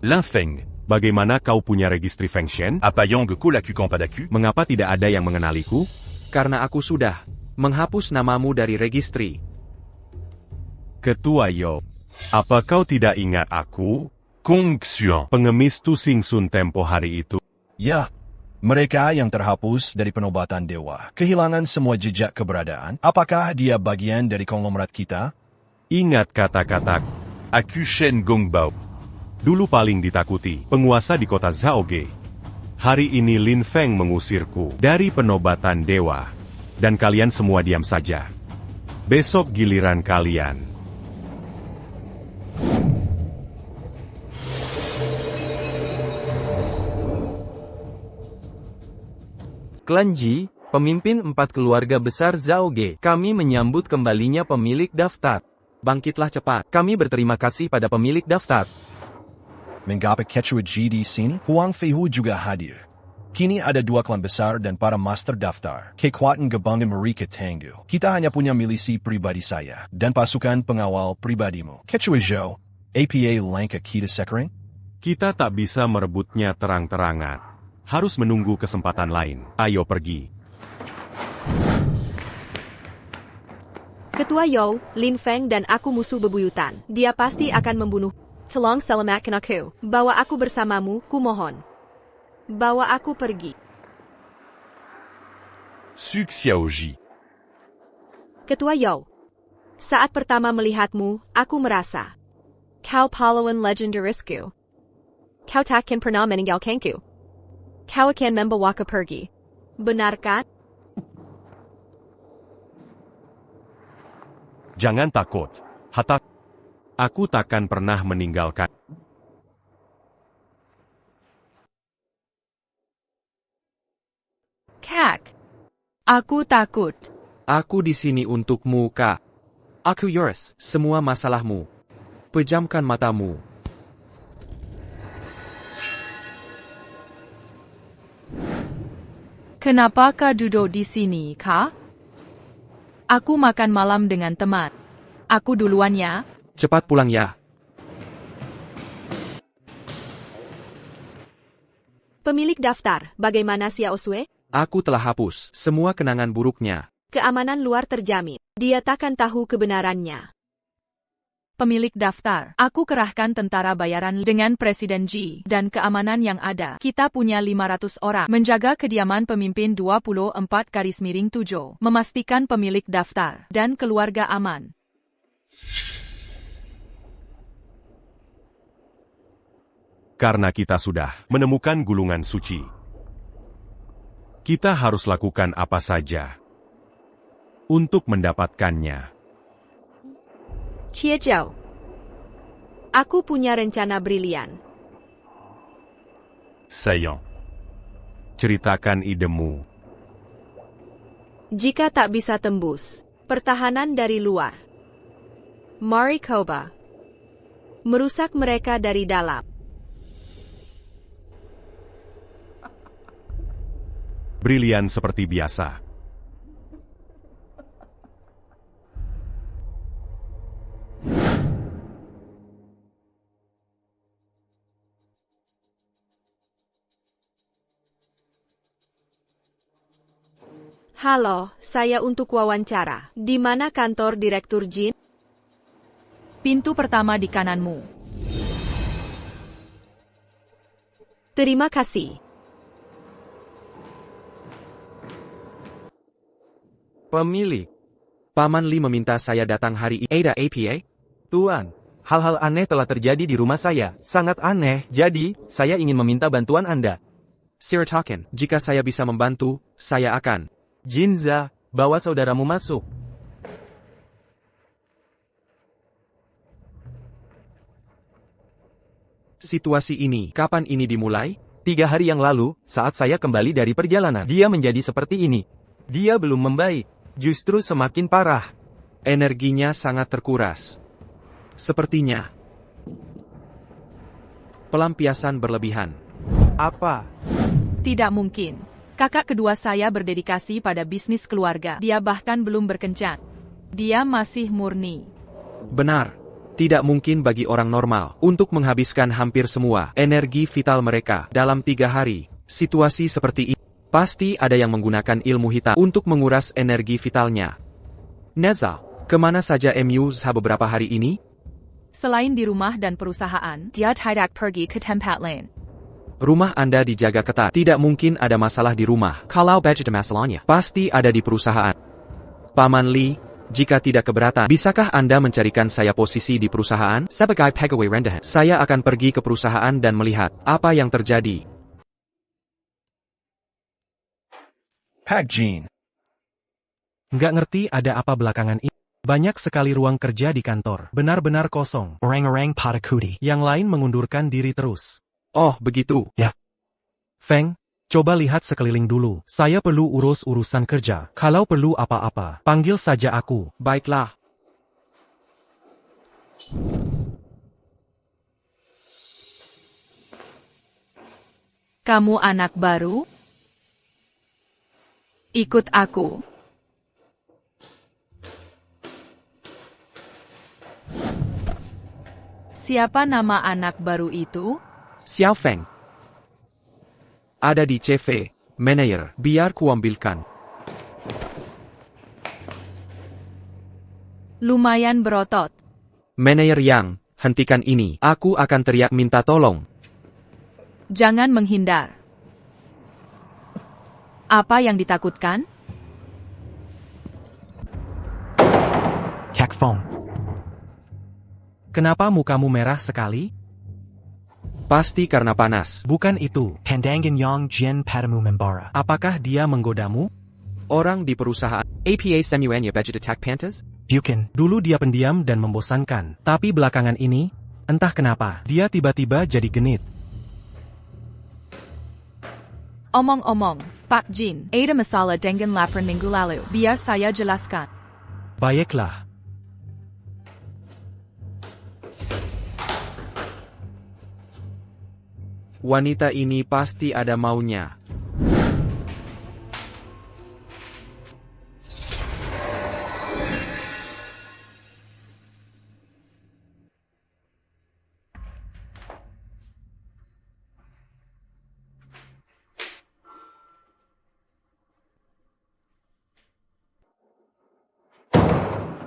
Linfeng, Bagaimana kau punya registri Fengshen? apa yang kau lakukan padaku? Mengapa tidak ada yang mengenaliku? Karena aku sudah menghapus namamu dari registri. Ketua Yo, apa kau tidak ingat aku? Kong Xuan, Pengemis Tu Sing Sun tempo hari itu. Ya, mereka yang terhapus dari penobatan dewa. Kehilangan semua jejak keberadaan. Apakah dia bagian dari konglomerat kita? Ingat kata-kata. Aku Shen Gongbao. Dulu paling ditakuti, penguasa di kota Zaoge. Hari ini Lin Feng mengusirku dari penobatan dewa. Dan kalian semua diam saja. Besok giliran kalian. Klan Ji, pemimpin 4 keluarga besar Zaoge, kami menyambut kembalinya pemilik daftar. Bangkitlah cepat. Kami berterima kasih pada pemilik daftar. Mengapa Quechua G di sini? Huang Feihu juga hadir. Kini ada 2 klan besar dan para master daftar. Kekuatan gabungan mereka tangguh. Kita hanya punya milisi pribadi saya dan pasukan pengawal pribadimu. Quechua Zhou, APA langkah kita sekarang? Kita tak bisa merebutnya terang-terangan. Harus menunggu kesempatan lain. Ayo pergi. Ketua You, Lin Feng dan aku musuh bebuyutan. Dia pasti akan membunuh. Tolong selamatkan aku. Bawa aku bersamamu, kumohon. Bawa aku pergi. Su Xiaoji. Ketua You. Saat pertama melihatmu, aku merasa. Kau pahlawan legendarisku. Kau takkan pernah meninggalkanku. Kau akan membawaku pergi. Benarkah? Jangan takut. Hatta. Aku takkan pernah meninggalkan. Kak. Aku takut. Aku di sini untukmu, Kak. Aku Yoris, semua masalahmu. Pejamkan matamu. Kenapa kau duduk di sini, Kak? Aku makan malam dengan teman. Aku duluan ya. Cepat pulang ya. Pemilik daftar, bagaimana Xiao Sui? Aku telah hapus semua kenangan buruknya. Keamanan luar terjamin. Dia takkan tahu kebenarannya. Pemilik daftar. Aku kerahkan tentara bayaran dengan Presiden Ji dan keamanan yang ada. Kita punya 500 orang. Menjaga kediaman pemimpin 24-7. Memastikan pemilik daftar dan keluarga aman. Karena kita sudah menemukan gulungan suci. Kita harus lakukan apa saja untuk mendapatkannya. Xie Zhou. Aku punya rencana brilian. Saillant. Ceritakan idemu. Jika tak bisa tembus, pertahanan dari luar. Mari coba. Merusak mereka dari dalam. Brilian seperti biasa. Halo, saya untuk wawancara. Di mana kantor Direktur Jin? Pintu pertama di kananmu. Terima kasih. Pemilik. Paman Li meminta saya datang hari ini. Ada APA? Tuan, hal-hal aneh telah terjadi di rumah saya. Sangat aneh. Jadi, saya ingin meminta bantuan Anda. Sirataken, jika saya bisa membantu, saya akan. Jinza, bawa saudaramu masuk. Situasi ini, kapan ini dimulai? 3 hari yang lalu, saat saya kembali dari perjalanan. Dia menjadi seperti ini. Dia belum membaik. Justru semakin parah. Energinya sangat terkuras. Sepertinya. Pelampiasan berlebihan. Apa? Tidak mungkin. Kakak kedua saya berdedikasi pada bisnis keluarga. Dia bahkan belum berkencan. Dia masih murni. Benar. Tidak mungkin bagi orang normal untuk menghabiskan hampir semua energi vital mereka dalam 3 hari. Situasi seperti ini, pasti ada yang menggunakan ilmu hitam untuk menguras energi vitalnya. Neza, kemana saja MUZH beberapa hari ini? Selain di rumah dan perusahaan, dia tidak pergi ke tempat lain. Rumah Anda dijaga ketat. Tidak mungkin ada masalah di rumah. Kalau budget masalahnya, pasti ada di perusahaan. Paman Li, jika tidak keberatan, bisakah Anda mencarikan saya posisi di perusahaan? Sebagai pegawai rendahan, saya akan pergi ke perusahaan dan melihat apa yang terjadi. Pak Jean. Nggak ngerti ada apa belakangan ini. Banyak sekali ruang kerja di kantor. Benar-benar kosong. Orang-orang pada kudi. Yang lain mengundurkan diri terus. Oh, begitu. Ya. Feng, coba lihat sekeliling dulu. Saya perlu urus urusan kerja. Kalau perlu apa-apa, panggil saja aku. Baiklah. Kamu anak baru? Ikut aku. Siapa nama anak baru itu? Xiao Feng. Ada di CV, manager, biar kuambilkan. Lumayan berotot. Manager Yang, hentikan ini. Aku akan teriak minta tolong. Jangan menghindar. Apa yang ditakutkan? Kak Fong. Kenapa mukamu merah sekali? Pasti karena panas. Bukan itu. Pandangan yang Jin padamu membara. Apakah dia menggodamu? Orang di perusahaan APA Semuanya Budget Attack Pantas? Bukan. Dulu dia pendiam dan membosankan. Tapi belakangan ini, entah kenapa, dia tiba-tiba jadi genit. Omong-omong, Pak Jin, ada masalah dengan laporan minggu lalu. Biar saya jelaskan. Baiklah. Wanita ini pasti ada maunya.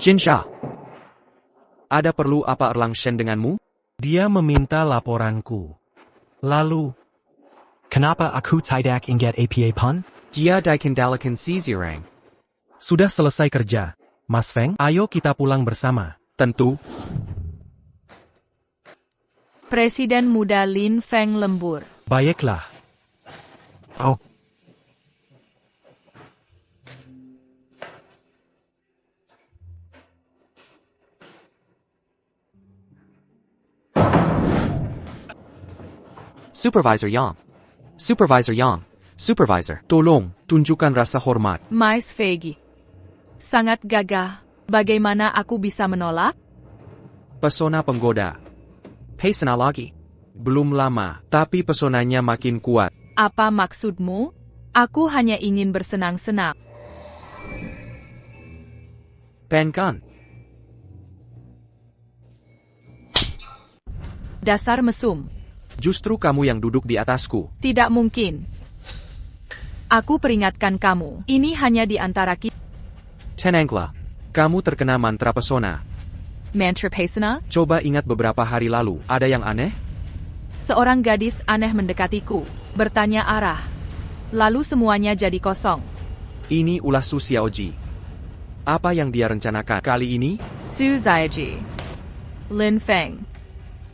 Jinsha. Ada perlu apa Erlang Shen denganmu? Dia meminta laporanku. Lalu, kenapa aku tidak ingat APA pun? Dia dikendalikan si Zirang. Sudah selesai kerja. Mas Feng, ayo kita pulang bersama. Tentu. Presiden muda Lin Feng lembur. Baiklah. Oh. Supervisor Yang. Supervisor Yang. Supervisor, tolong, tunjukkan rasa hormat. Mais Fegi. Sangat gagah. Bagaimana aku bisa menolak? Pesona penggoda. Pesona lagi. Belum lama, tapi pesonanya makin kuat. Apa maksudmu? Aku hanya ingin bersenang-senang. Penkan. Dasar mesum. Justru kamu yang duduk di atasku. Tidak mungkin. Aku peringatkan kamu, ini hanya di antara kita. Tenanglah. Kamu terkena mantra pesona. Mantra pesona? Coba ingat beberapa hari lalu, ada yang aneh? Seorang gadis aneh mendekatiku, bertanya arah. Lalu semuanya jadi kosong. Ini ulah Su Xiaoji. Apa yang dia rencanakan kali ini? Su Xiaoji. Lin Feng.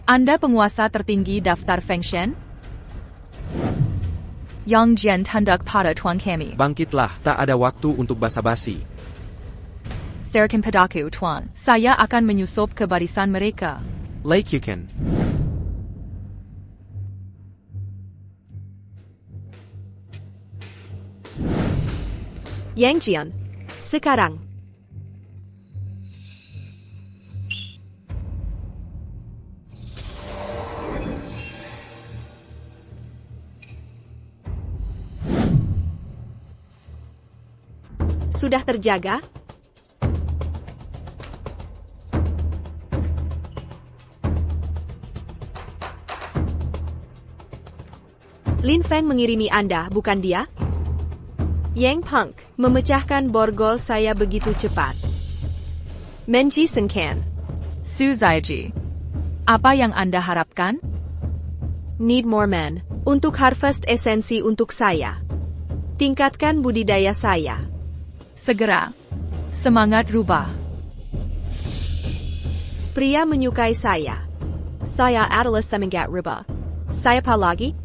Anda penguasa tertinggi daftar Fengshen? Yang Jian Tunduk pada Tuan kami. Bangkitlah, tak ada waktu untuk basa-basi. Serahkan padaku, Tuan. Saya akan menyusup ke barisan mereka. Lei Qiuqin. Yang Jian. Sekarang. Sudah terjaga? Lin Feng mengirimi Anda, bukan dia? Yang Peng, memecahkan borgol saya begitu cepat. Menji Senkan. Su Xiaoji. Apa yang Anda harapkan? Need more men. Untuk harvest esensi untuk saya. Tingkatkan budidaya saya. Segera. Semangat rubah. Pria menyukai saya. Saya adalah semangat rubah. Saya apa lagi?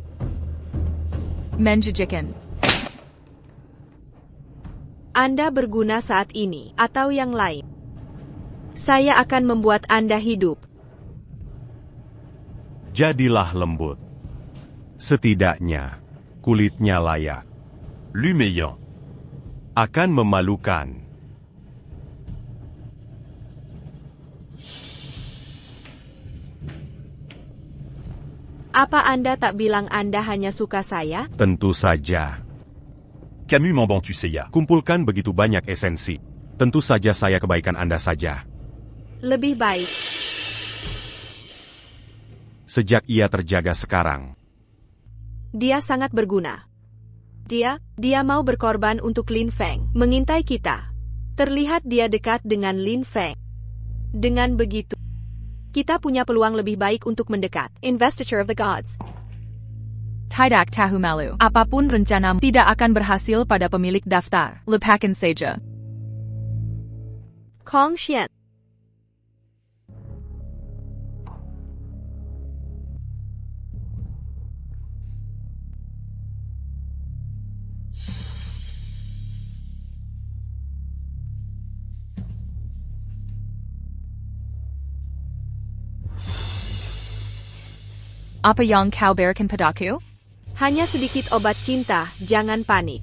Menjijikan. Anda berguna saat ini, atau yang lain. Saya akan membuat Anda hidup. Jadilah lembut. Setidaknya, kulitnya layak. Lumeillon. Akan memalukan. Apa Anda tak bilang Anda hanya suka saya? Tentu saja. Camus membantu saya. Kumpulkan begitu banyak esensi. Tentu saja saya kebaikan Anda saja. Lebih baik. Sejak ia terjaga sekarang. Dia sangat berguna. Dia mau berkorban untuk Lin Feng, mengintai kita. Terlihat dia dekat dengan Lin Feng. Dengan begitu, kita punya peluang lebih baik untuk mendekat. Investiture of the Gods. Tidak tahu malu. Apapun rencanamu tidak akan berhasil pada pemilik daftar. Lupakan saja. Kong Xian. Apa yang kau berikan padaku? Hanya sedikit obat cinta, jangan panik.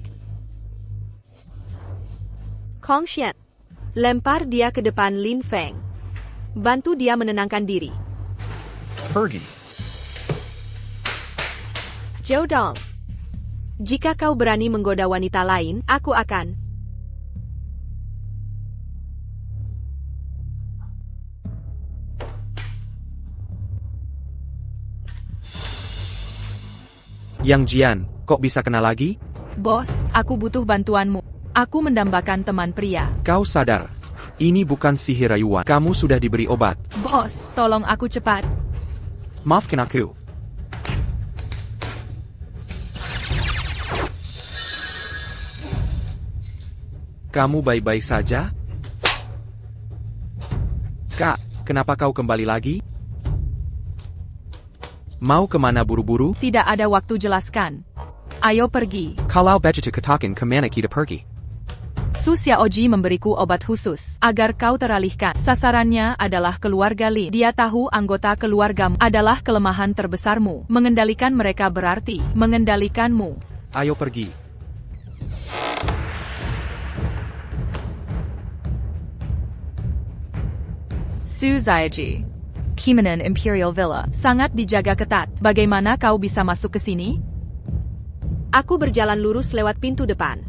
Kong Xian. Lempar dia ke depan Lin Feng. Bantu dia menenangkan diri. Pergi. Zhou Dong. Jika kau berani menggoda wanita lain, aku akan... Yang Jian, kok bisa kena lagi? Bos, aku butuh bantuanmu. Aku mendambakan teman pria. Kau sadar, ini bukan sihir rayuan. Kamu sudah diberi obat. Bos, tolong aku cepat. Maafkan aku. Kamu baik-baik saja? Kak, kenapa kau kembali lagi? Mau kemana buru-buru? Tidak ada waktu, jelaskan. Ayo pergi. Kalau begitu katakan kemana kita pergi? Su Xiaoji memberiku obat khusus agar kau teralihkan. Sasarannya adalah keluarga Lin. Dia tahu anggota keluargamu adalah kelemahan terbesarmu. Mengendalikan mereka berarti mengendalikanmu. Ayo pergi. Su Xiaoji. Kimanan Imperial Villa sangat dijaga ketat. Bagaimana kau bisa masuk ke sini? Aku berjalan lurus lewat pintu depan.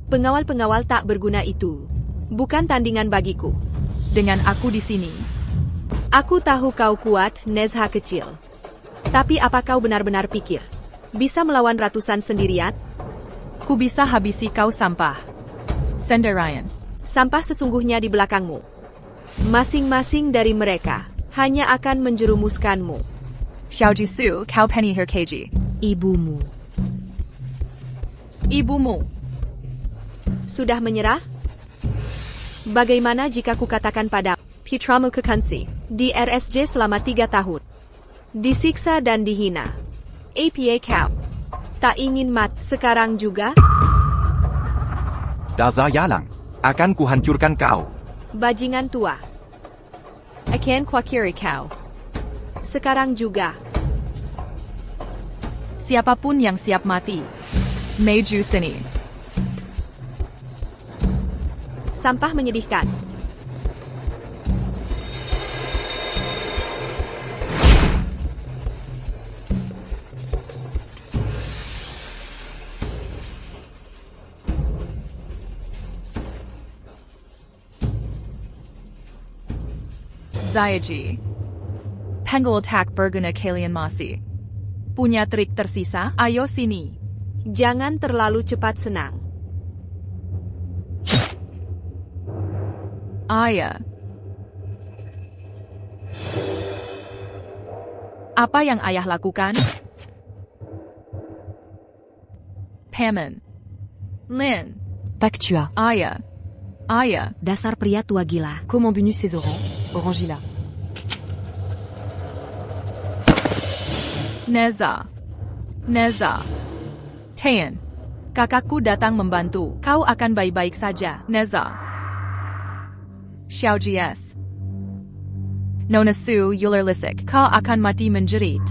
Pengawal-pengawal tak berguna itu bukan tandingan bagiku. Dengan aku di sini, Aku tahu kau kuat, Nezha kecil. Tapi apa kau benar-benar pikir bisa melawan ratusan sendirian? ku bisa habisi kau sampah. Sendirian. Sampah sesungguhnya di belakangmu. Masing-masing dari mereka hanya akan menjerumuskanmu. Xiaojisu, kau penyihir keji. Ibumu. Ibumu. Sudah menyerah? Bagaimana jika kukatakan pada putramu Kekansi di RSJ selama 3 tahun? Disiksa dan dihina. APA kau tak ingin sekarang juga? Daza Yalang, akan kuhancurkan kau. Bajingan tua. Akan kuakhiri kau. Sekarang juga. Siapapun yang siap mati, meju sini. Sampah menyedihkan. Zayaji. Penggul attack berguna kalian masih punya trik tersisa? Ayo sini. Jangan terlalu cepat senang. Ayah. Apa yang ayah lakukan? Paman. Lin. Pactua. Ayah. Ayah. Dasar pria tua gila. Comment venu ces orangs? Orangila. Neza. Neza. Tayan. Kakakku datang membantu. Kau akan baik-baik saja, Neza. Xiaojies. Nona Su Yuler Lisik. Kau akan mati menjerit.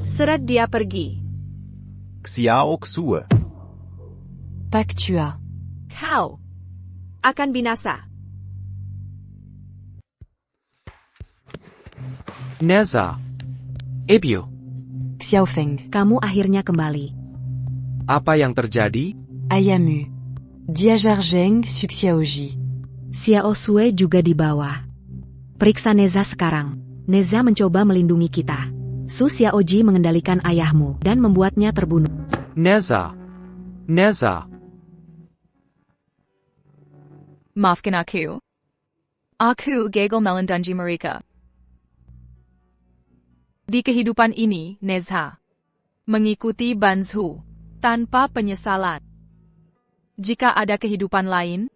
Seret dia pergi. Xiao Xue. Pactua. Kau akan binasa. Neza. Ebio. Xiaofeng. Kamu akhirnya kembali. Apa yang terjadi? Ayamu. Diajargeng Su Xiaoji. Xiao Sue juga di bawah. Periksa Neza sekarang. Neza mencoba melindungi kita. Su Xiaoji mengendalikan ayahmu dan membuatnya terbunuh. Neza. Neza. Maafkan aku. Aku gagal melindungi mereka. Di kehidupan ini, Nezha mengikuti Banzhu tanpa penyesalan. Jika ada kehidupan lain,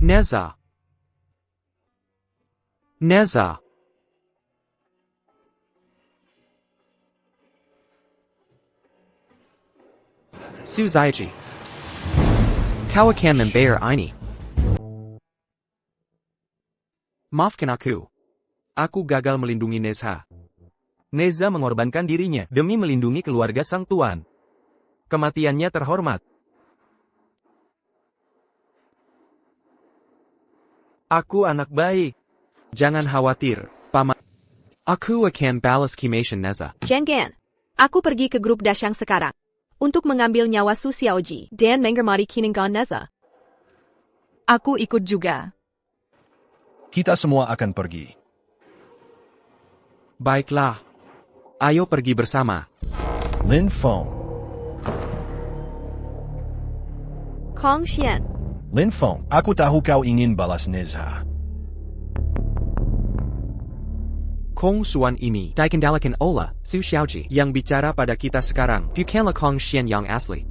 Neza. Neza. Su Zaiji. Kau akan membayar ini. Maafkan aku. Aku gagal melindungi Nezha. Neza mengorbankan dirinya demi melindungi keluarga sang tuan. Kematiannya terhormat. Aku anak baik. Jangan khawatir, Paman. Aku akan balas Kimation Neza. Jenggen. Aku pergi ke grup Dasyang sekarang untuk mengambil nyawa Su Xiaoji dan menghormati Kininggan Neza. aku ikut juga. Kita semua akan pergi. Baiklah. Ayo pergi bersama. Lin Feng. Kong Xian. Lin Feng, aku tahu kau ingin balas Nezha. Kong Suan ini dikendalikan oleh Su Xiaoji yang bicara pada kita sekarang. Bukanlah Kong Xian yang asli.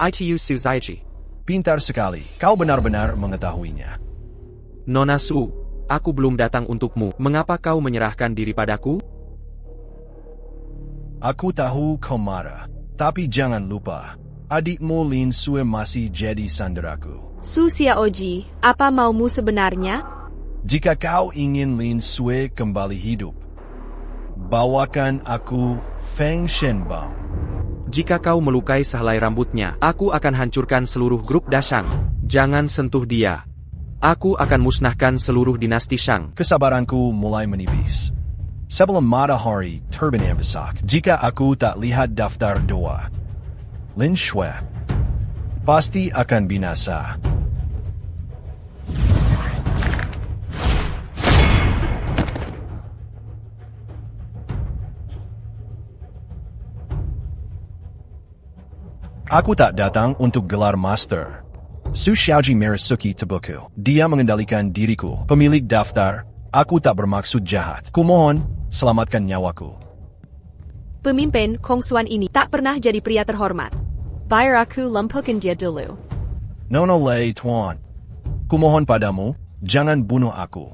Itu Su Zaiji. Pintar sekali, kau benar-benar mengetahuinya. Nona Su, aku belum datang untukmu. Mengapa kau menyerahkan diri padaku? Aku tahu kau marah, tapi jangan lupa, adikmu Lin Sue masih jadi sanderaku. Su Xiaoji, apa maumu sebenarnya? Jika kau ingin Lin Sue kembali hidup, bawakan aku Feng Shenbao. Jika kau melukai sehelai rambutnya, aku akan hancurkan seluruh grup Dasyang. Jangan sentuh dia. Aku akan musnahkan seluruh dinasti Shang. Kesabaranku mulai menipis. Sebelum matahari terbenam besok, jika aku tak lihat daftar doa, Lin Shui pasti akan binasa. Aku tak datang untuk gelar master. Su Xiaoji merasuki tubuhku. Dia mengendalikan diriku. Pemilik daftar, aku tak bermaksud jahat. Kumohon, selamatkan nyawaku. Pemimpin Kong Xuan ini tak pernah jadi pria terhormat. Biar aku lumpuhkan dia dulu. Nono Lei Tuan. Kumohon padamu, jangan bunuh aku.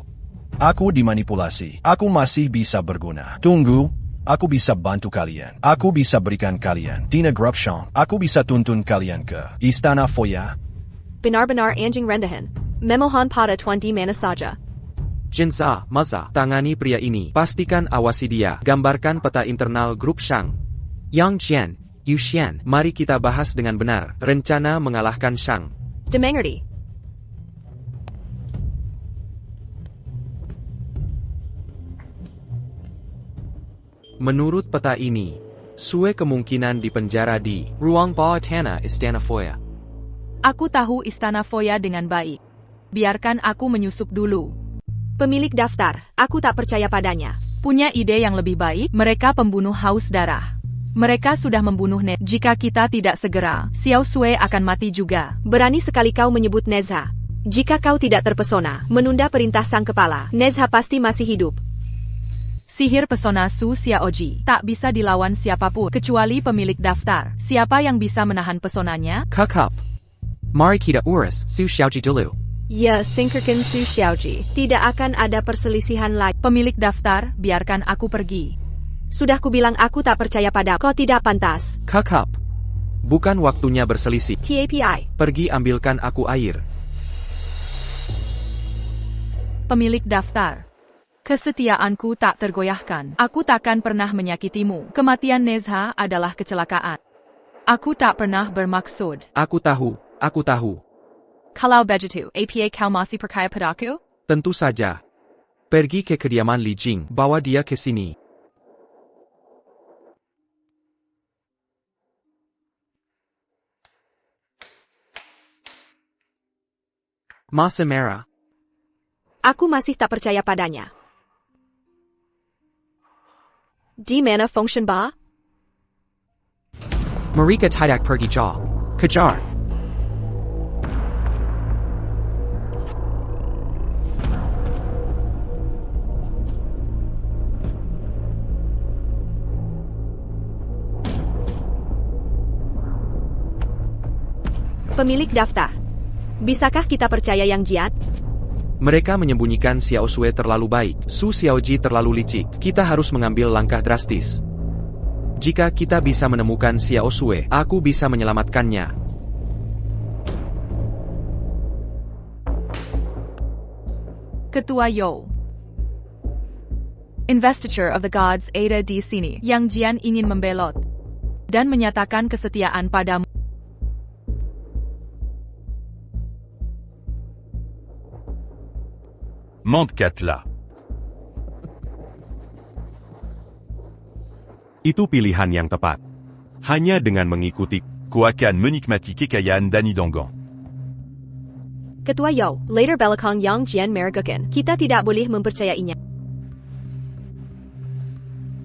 Aku dimanipulasi. Aku masih bisa berguna. Tunggu. Aku bisa bantu kalian. Aku bisa berikan kalian Dina Grupshong. Aku bisa tuntun kalian ke Istana Foya. Benar-benar anjing rendahan. Memohon pada Tuan di mana saja. Jinza, Maza, tangani pria ini. Pastikan awasi dia. Gambarkan peta internal grup Shang. Yang Qian, Yu Xian. Mari kita bahas dengan benar. Rencana mengalahkan Shang. Dimengerti. Menurut peta ini, Sue kemungkinan dipenjara di ruang bawah tanah Istana Foya. Aku tahu Istana Foya dengan baik. Biarkan aku menyusup dulu. Pemilik daftar, aku tak percaya padanya. Punya ide yang lebih baik, mereka pembunuh haus darah. Mereka sudah membunuh Ned. Jika kita tidak segera, Xiao Sue akan mati juga. Berani sekali kau menyebut Nezha. Jika kau tidak terpesona, menunda perintah sang kepala, Nezha pasti masih hidup. Sihir pesona Su Xiaoji tak bisa dilawan siapapun, kecuali pemilik daftar. Siapa yang bisa menahan pesonanya? Kakap. Mari kita urus Su Xiaoji dulu. Ya, singkirkan Su Xiaoji. Tidak akan ada perselisihan lagi. Pemilik daftar, biarkan aku pergi. Sudah kubilang aku tak percaya pada kau tidak pantas. Kakap. Bukan waktunya berselisih. TAPI. Pergi ambilkan aku air. Pemilik daftar. Kesetiaanku tak tergoyahkan. Aku takkan pernah menyakitimu. Kematian Nezha adalah kecelakaan. Aku tak pernah bermaksud. Aku tahu. Kalau begitu, apa kau masih percaya padaku? Tentu saja. Pergi ke kediaman Li Jing, bawa dia ke sini. Masa merah. Aku masih tak percaya padanya. Di mana function ba? Mereka tidak pergi jauh. Kejar. Pemilik daftar. Bisakah kita percaya yang jiat? Mereka menyembunyikan Xiao Sue terlalu baik. Su Xiaoji terlalu licik. Kita harus mengambil langkah drastis. Jika kita bisa menemukan Xiao Sue, aku bisa menyelamatkannya. Ketua Yo. Investiture of the Gods ada di sini. Yang Jian ingin membelot dan menyatakan kesetiaan padamu. Mandkatlah. Itu pilihan yang tepat. Hanya dengan mengikuti, ku akan menikmati kekayaan Dani Donggon. Ketua Yo, later belakang Yang Jian meragukan. Kita tidak boleh mempercayainya.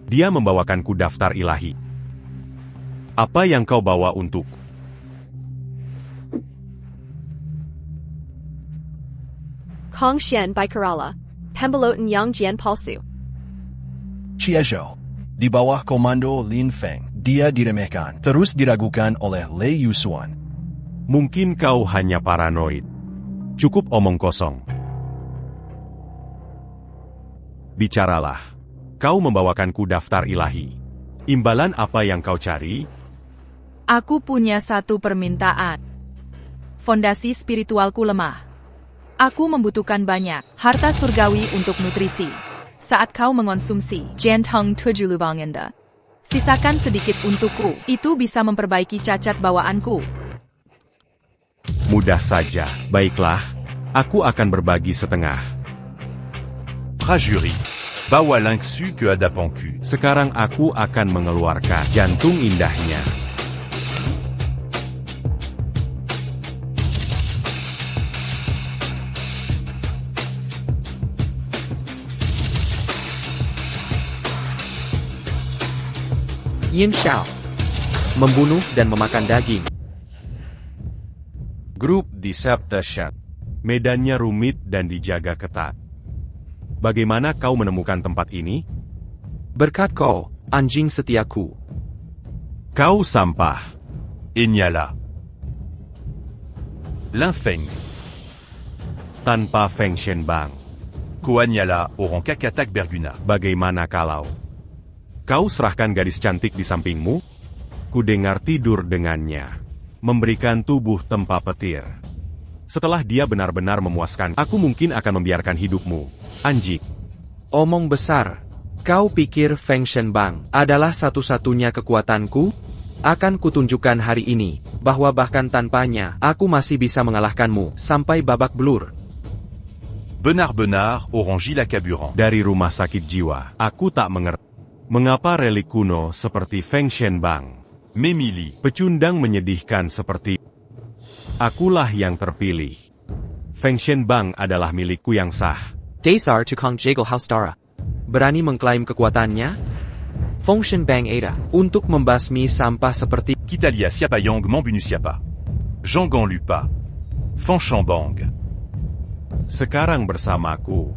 Dia membawakanku daftar ilahi. Apa yang kau bawa untuk? Kong Shen by Kerala. Pembelotan Yang Jian palsu. Chiezhou. Di bawah komando Lin Feng, dia diremehkan, terus diragukan oleh Lei Yusuan. Mungkin kau hanya paranoid. Cukup omong kosong. Bicaralah. Kau membawakanku daftar ilahi. Imbalan apa yang kau cari? Aku punya satu permintaan. Fondasi spiritualku lemah. Aku membutuhkan banyak harta surgawi untuk nutrisi. Saat kau mengonsumsi jantung 7 lubang Anda, sisakan sedikit untukku. Itu bisa memperbaiki cacat bawaanku. Mudah saja. Baiklah, aku akan berbagi setengah. Prajurit. Bawa Lingxu ke Adapanku. Sekarang aku akan mengeluarkan jantung indahnya. Yin Xiao. Membunuh dan memakan daging. Grup Deception. Medannya rumit dan dijaga ketat. Bagaimana kau menemukan tempat ini? Berkat kau, anjing setiaku. Kau sampah. Inyala. Linfeng. Tanpa Feng Shenbang. Koanyala Orang Kakatak Berguna. Bagaimana kalau kau serahkan gadis cantik di sampingmu? Ku dengar tidur dengannya. Memberikan tubuh tempa petir. Setelah dia benar-benar memuaskan, aku mungkin akan membiarkan hidupmu. Anjing. Omong besar. Kau pikir Feng Shenbang adalah satu-satunya kekuatanku? Akan kutunjukkan hari ini, bahwa bahkan tanpanya, aku masih bisa mengalahkanmu, sampai babak belur. Benar-benar Orang Gila Kaburan. Dari rumah sakit jiwa, aku tak mengerti. Mengapa relik kuno seperti Feng Shenbang? Memili. Pecundang menyedihkan seperti akulah yang terpilih. Feng Shenbang adalah milikku yang sah. Dasar tukang jegel Haustara. Berani mengklaim kekuatannya? Feng Shenbang ada untuk membasmi sampah seperti Kitalia siapa Yang Membunuh siapa? Jean Lupa. Feng Shenbang. Sekarang bersamaku.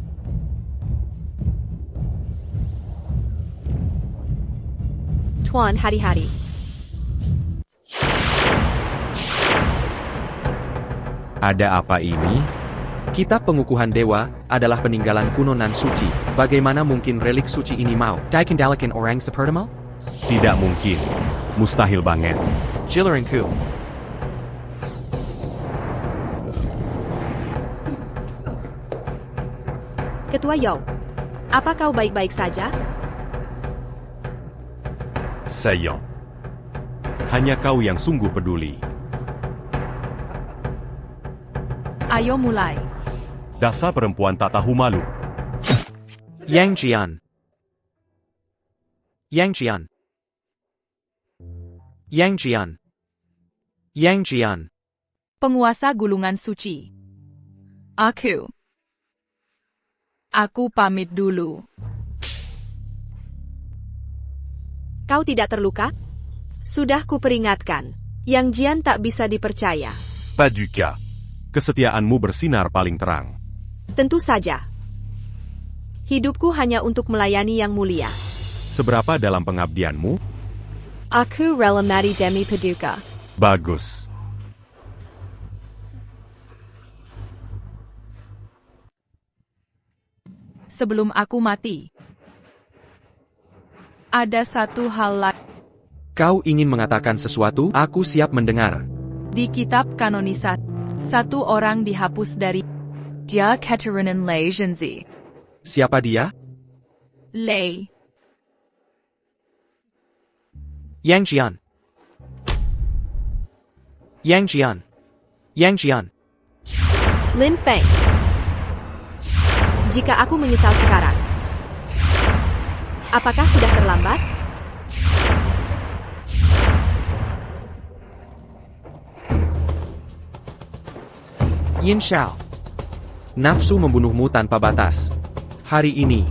Tuan hari-hari. Ada apa ini? Kitab Pengukuhan Dewa adalah peninggalan kuno nan suci. Bagaimana mungkin relik suci ini mau dikendalikan orang sepertimu? Tidak mungkin. Mustahil banget. Jilerengku. Ketua Yao, apa kau baik-baik saja? Saillant. Hanya kau yang sungguh peduli. Ayo mulai. Dasar perempuan tak tahu malu. Yang Jian. Yang Jian. Yang Jian. Yang Jian. Penguasa gulungan suci. Aku pamit dulu. Kau tidak terluka? Sudah kuperingatkan. Yang Jian tak bisa dipercaya. Paduka. Kesetiaanmu bersinar paling terang. Tentu saja. Hidupku hanya untuk melayani yang mulia. Seberapa dalam pengabdianmu? Aku rela mati demi Paduka. Bagus. Sebelum aku mati, ada satu hal lagi. Kau ingin mengatakan sesuatu? Aku siap mendengar. Di kitab kanonisasi, satu orang dihapus dari Dia Keturunan Lei Zhenzi. Siapa dia? Lei. Yang Jian. Yang Jian. Yang Jian. Lin Feng. Jika aku menyesal sekarang, apakah sudah terlambat? Yin Xiao. Nafsu membunuhmu tanpa batas. Hari ini,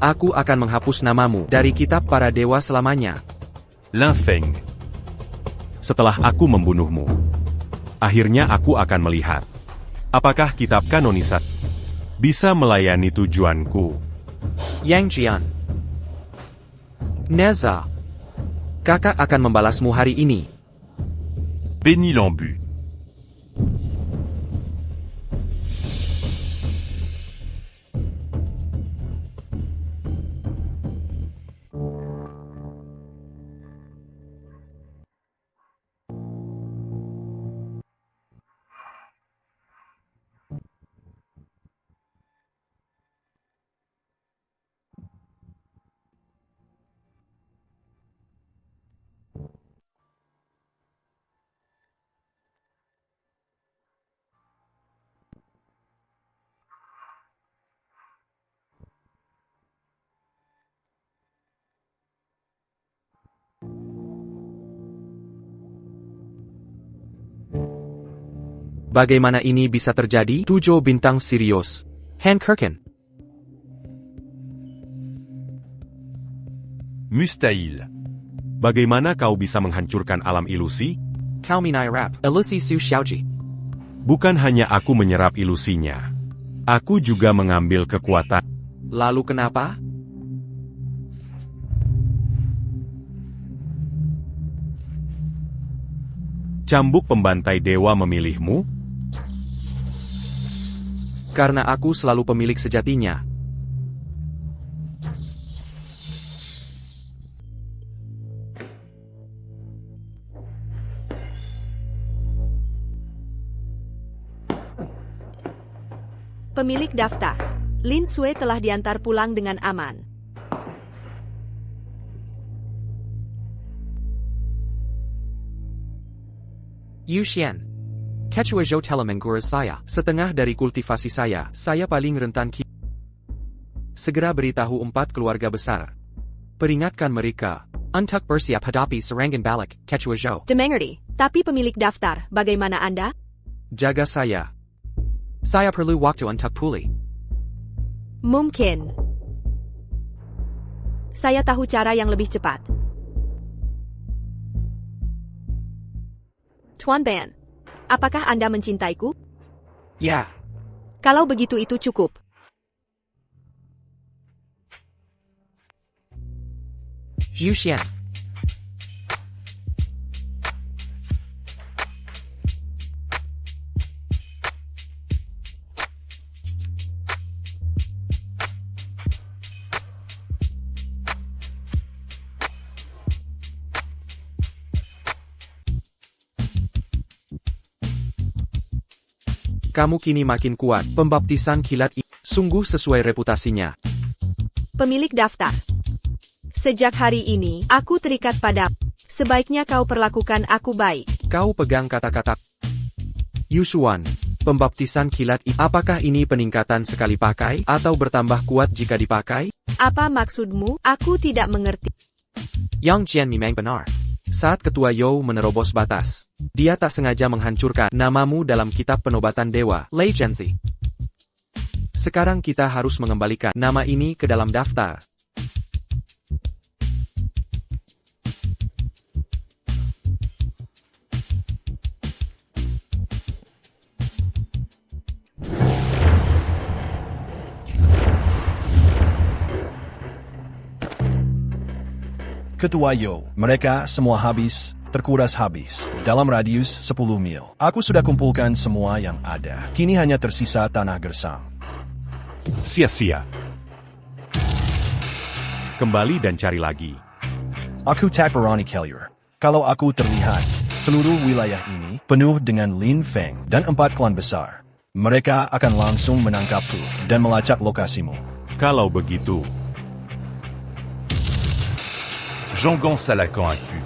aku akan menghapus namamu dari kitab para dewa selamanya. Linfeng. Setelah aku membunuhmu, akhirnya aku akan melihat apakah kitab kanonisat bisa melayani tujuanku. Yang Jian. Neza. Kakak akan membalasmu hari ini. Béni Lambu. Bagaimana ini bisa terjadi? 7 bintang serius. Han Kirkin. Mustahil. Bagaimana kau bisa menghancurkan alam ilusi? Kau minai rap. Ilusi Su Xiaoji. Bukan hanya aku menyerap ilusinya. Aku juga mengambil kekuatan. Lalu kenapa? Cambuk pembantai dewa memilihmu? Karena aku selalu pemilik sejatinya. Pemilik daftar. Lin Sui telah diantar pulang dengan aman. Yu Xian. Quechua Zhou telah menggurus saya. Setengah dari kultivasi saya paling rentan Segera beritahu 4 keluarga besar. Peringatkan mereka, untuk bersiap hadapi serangan balik Quechua Zhou. Dimengerti, tapi pemilik daftar, bagaimana Anda? Jaga saya. Saya perlu waktu untuk pulih. Mungkin. Saya tahu cara yang lebih cepat. Tuan Ban, apakah Anda mencintaiku? Ya. Kalau begitu itu cukup. Yu Xian. Kamu kini makin kuat. Pembaptisan kilat ini sungguh sesuai reputasinya. Pemilik daftar. Sejak hari ini, aku terikat pada. Sebaiknya kau perlakukan aku baik. Kau pegang kata-kata. Yusuan, pembaptisan kilat ini. Apakah ini peningkatan sekali pakai, atau bertambah kuat jika dipakai? Apa maksudmu? Aku tidak mengerti. Yang Jian memang benar. Saat Ketua You menerobos batas, dia tak sengaja menghancurkan namamu dalam kitab penobatan dewa, Lei Zhenzi. Sekarang kita harus mengembalikan nama ini ke dalam daftar. Ketua Yo, mereka semua habis, terkuras habis, dalam radius 10 mil. Aku sudah kumpulkan semua yang ada. Kini hanya tersisa tanah gersang. Sia-sia. Kembali dan cari lagi. Aku tak berani keluar. Kalau aku terlihat, seluruh wilayah ini penuh dengan Lin Feng dan 4 klan besar. Mereka akan langsung menangkapku dan melacak lokasimu. Kalau begitu, Jean-Gon Salakan Aku.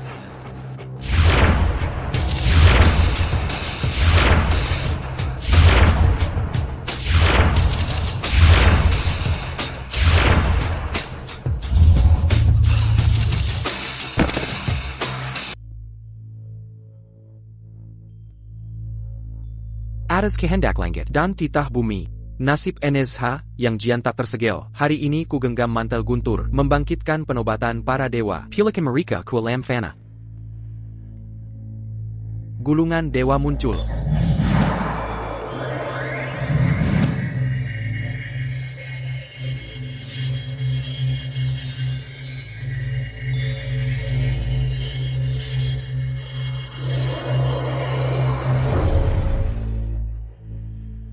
Atas kehendak langit dan titah bumi, nasib NSH yang jian tak tersegel, hari ini ku genggam mantel guntur, membangkitkan penobatan para dewa, pilihan mereka ku alam fana. Gulungan dewa muncul.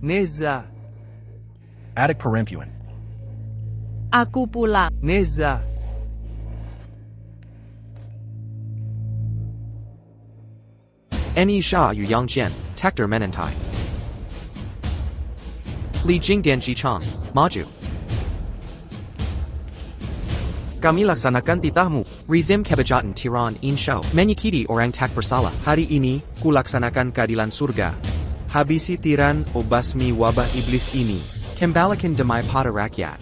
Neza. Adik perempuan. Aku pulang. Neza. Ni Sha Yu Yang Jian, Tactor Menentai. Li Jing Dan Ji Chang, Maju. Kami laksanakan titahmu. Rizim Kebajatan Tiran In Shou, menyakiti orang tak bersalah. Hari ini, ku laksanakan keadilan surga. Habisi tiran o basmi wabah iblis ini. Kembalikan damai pada rakyat.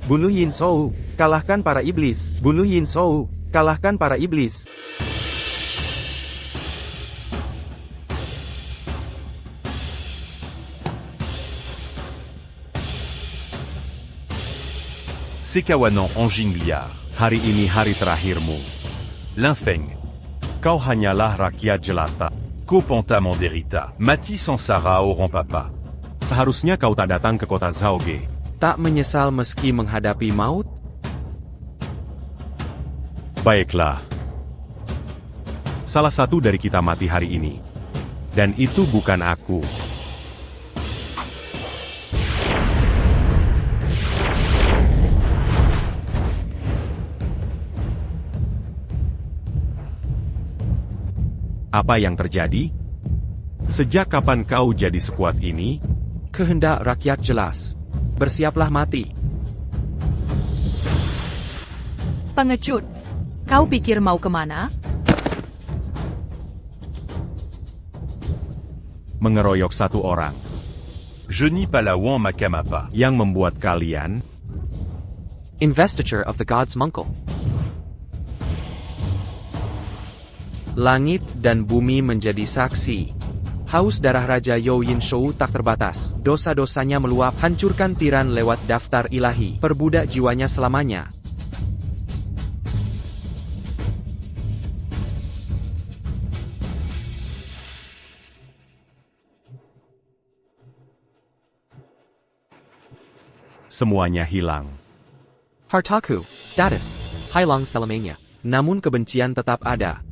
Bunuh Yin Shou, kalahkan para iblis. Bunuh Yin Shou, kalahkan para iblis. Sekawanan Anjing Liar, hari ini hari terakhirmu. Linfeng, kau hanyalah rakyat jelata. Kopanta menderita, mati sengsara orang papa. Seharusnya kau tak datang ke kota Zhaoge. Tak menyesal meski menghadapi maut? Baiklah. Salah satu dari kita mati hari ini. Dan itu bukan aku. Apa yang terjadi? Sejak kapan kau jadi sekuat ini? Kehendak rakyat jelas. Bersiaplah mati. Pengecut. Kau pikir mau kemana? Mengeroyok satu orang. Je n'y Palawan Makamapa. Yang membuat kalian Investiture of the Gods Mungkle. Langit dan bumi menjadi saksi. Haus darah Raja Yo Yin Shou tak terbatas. Dosa-dosanya meluap, hancurkan tiran lewat daftar ilahi. Perbudak jiwanya selamanya. semuanya hilang. Hartaku, status, hilang selamanya. Namun kebencian tetap ada.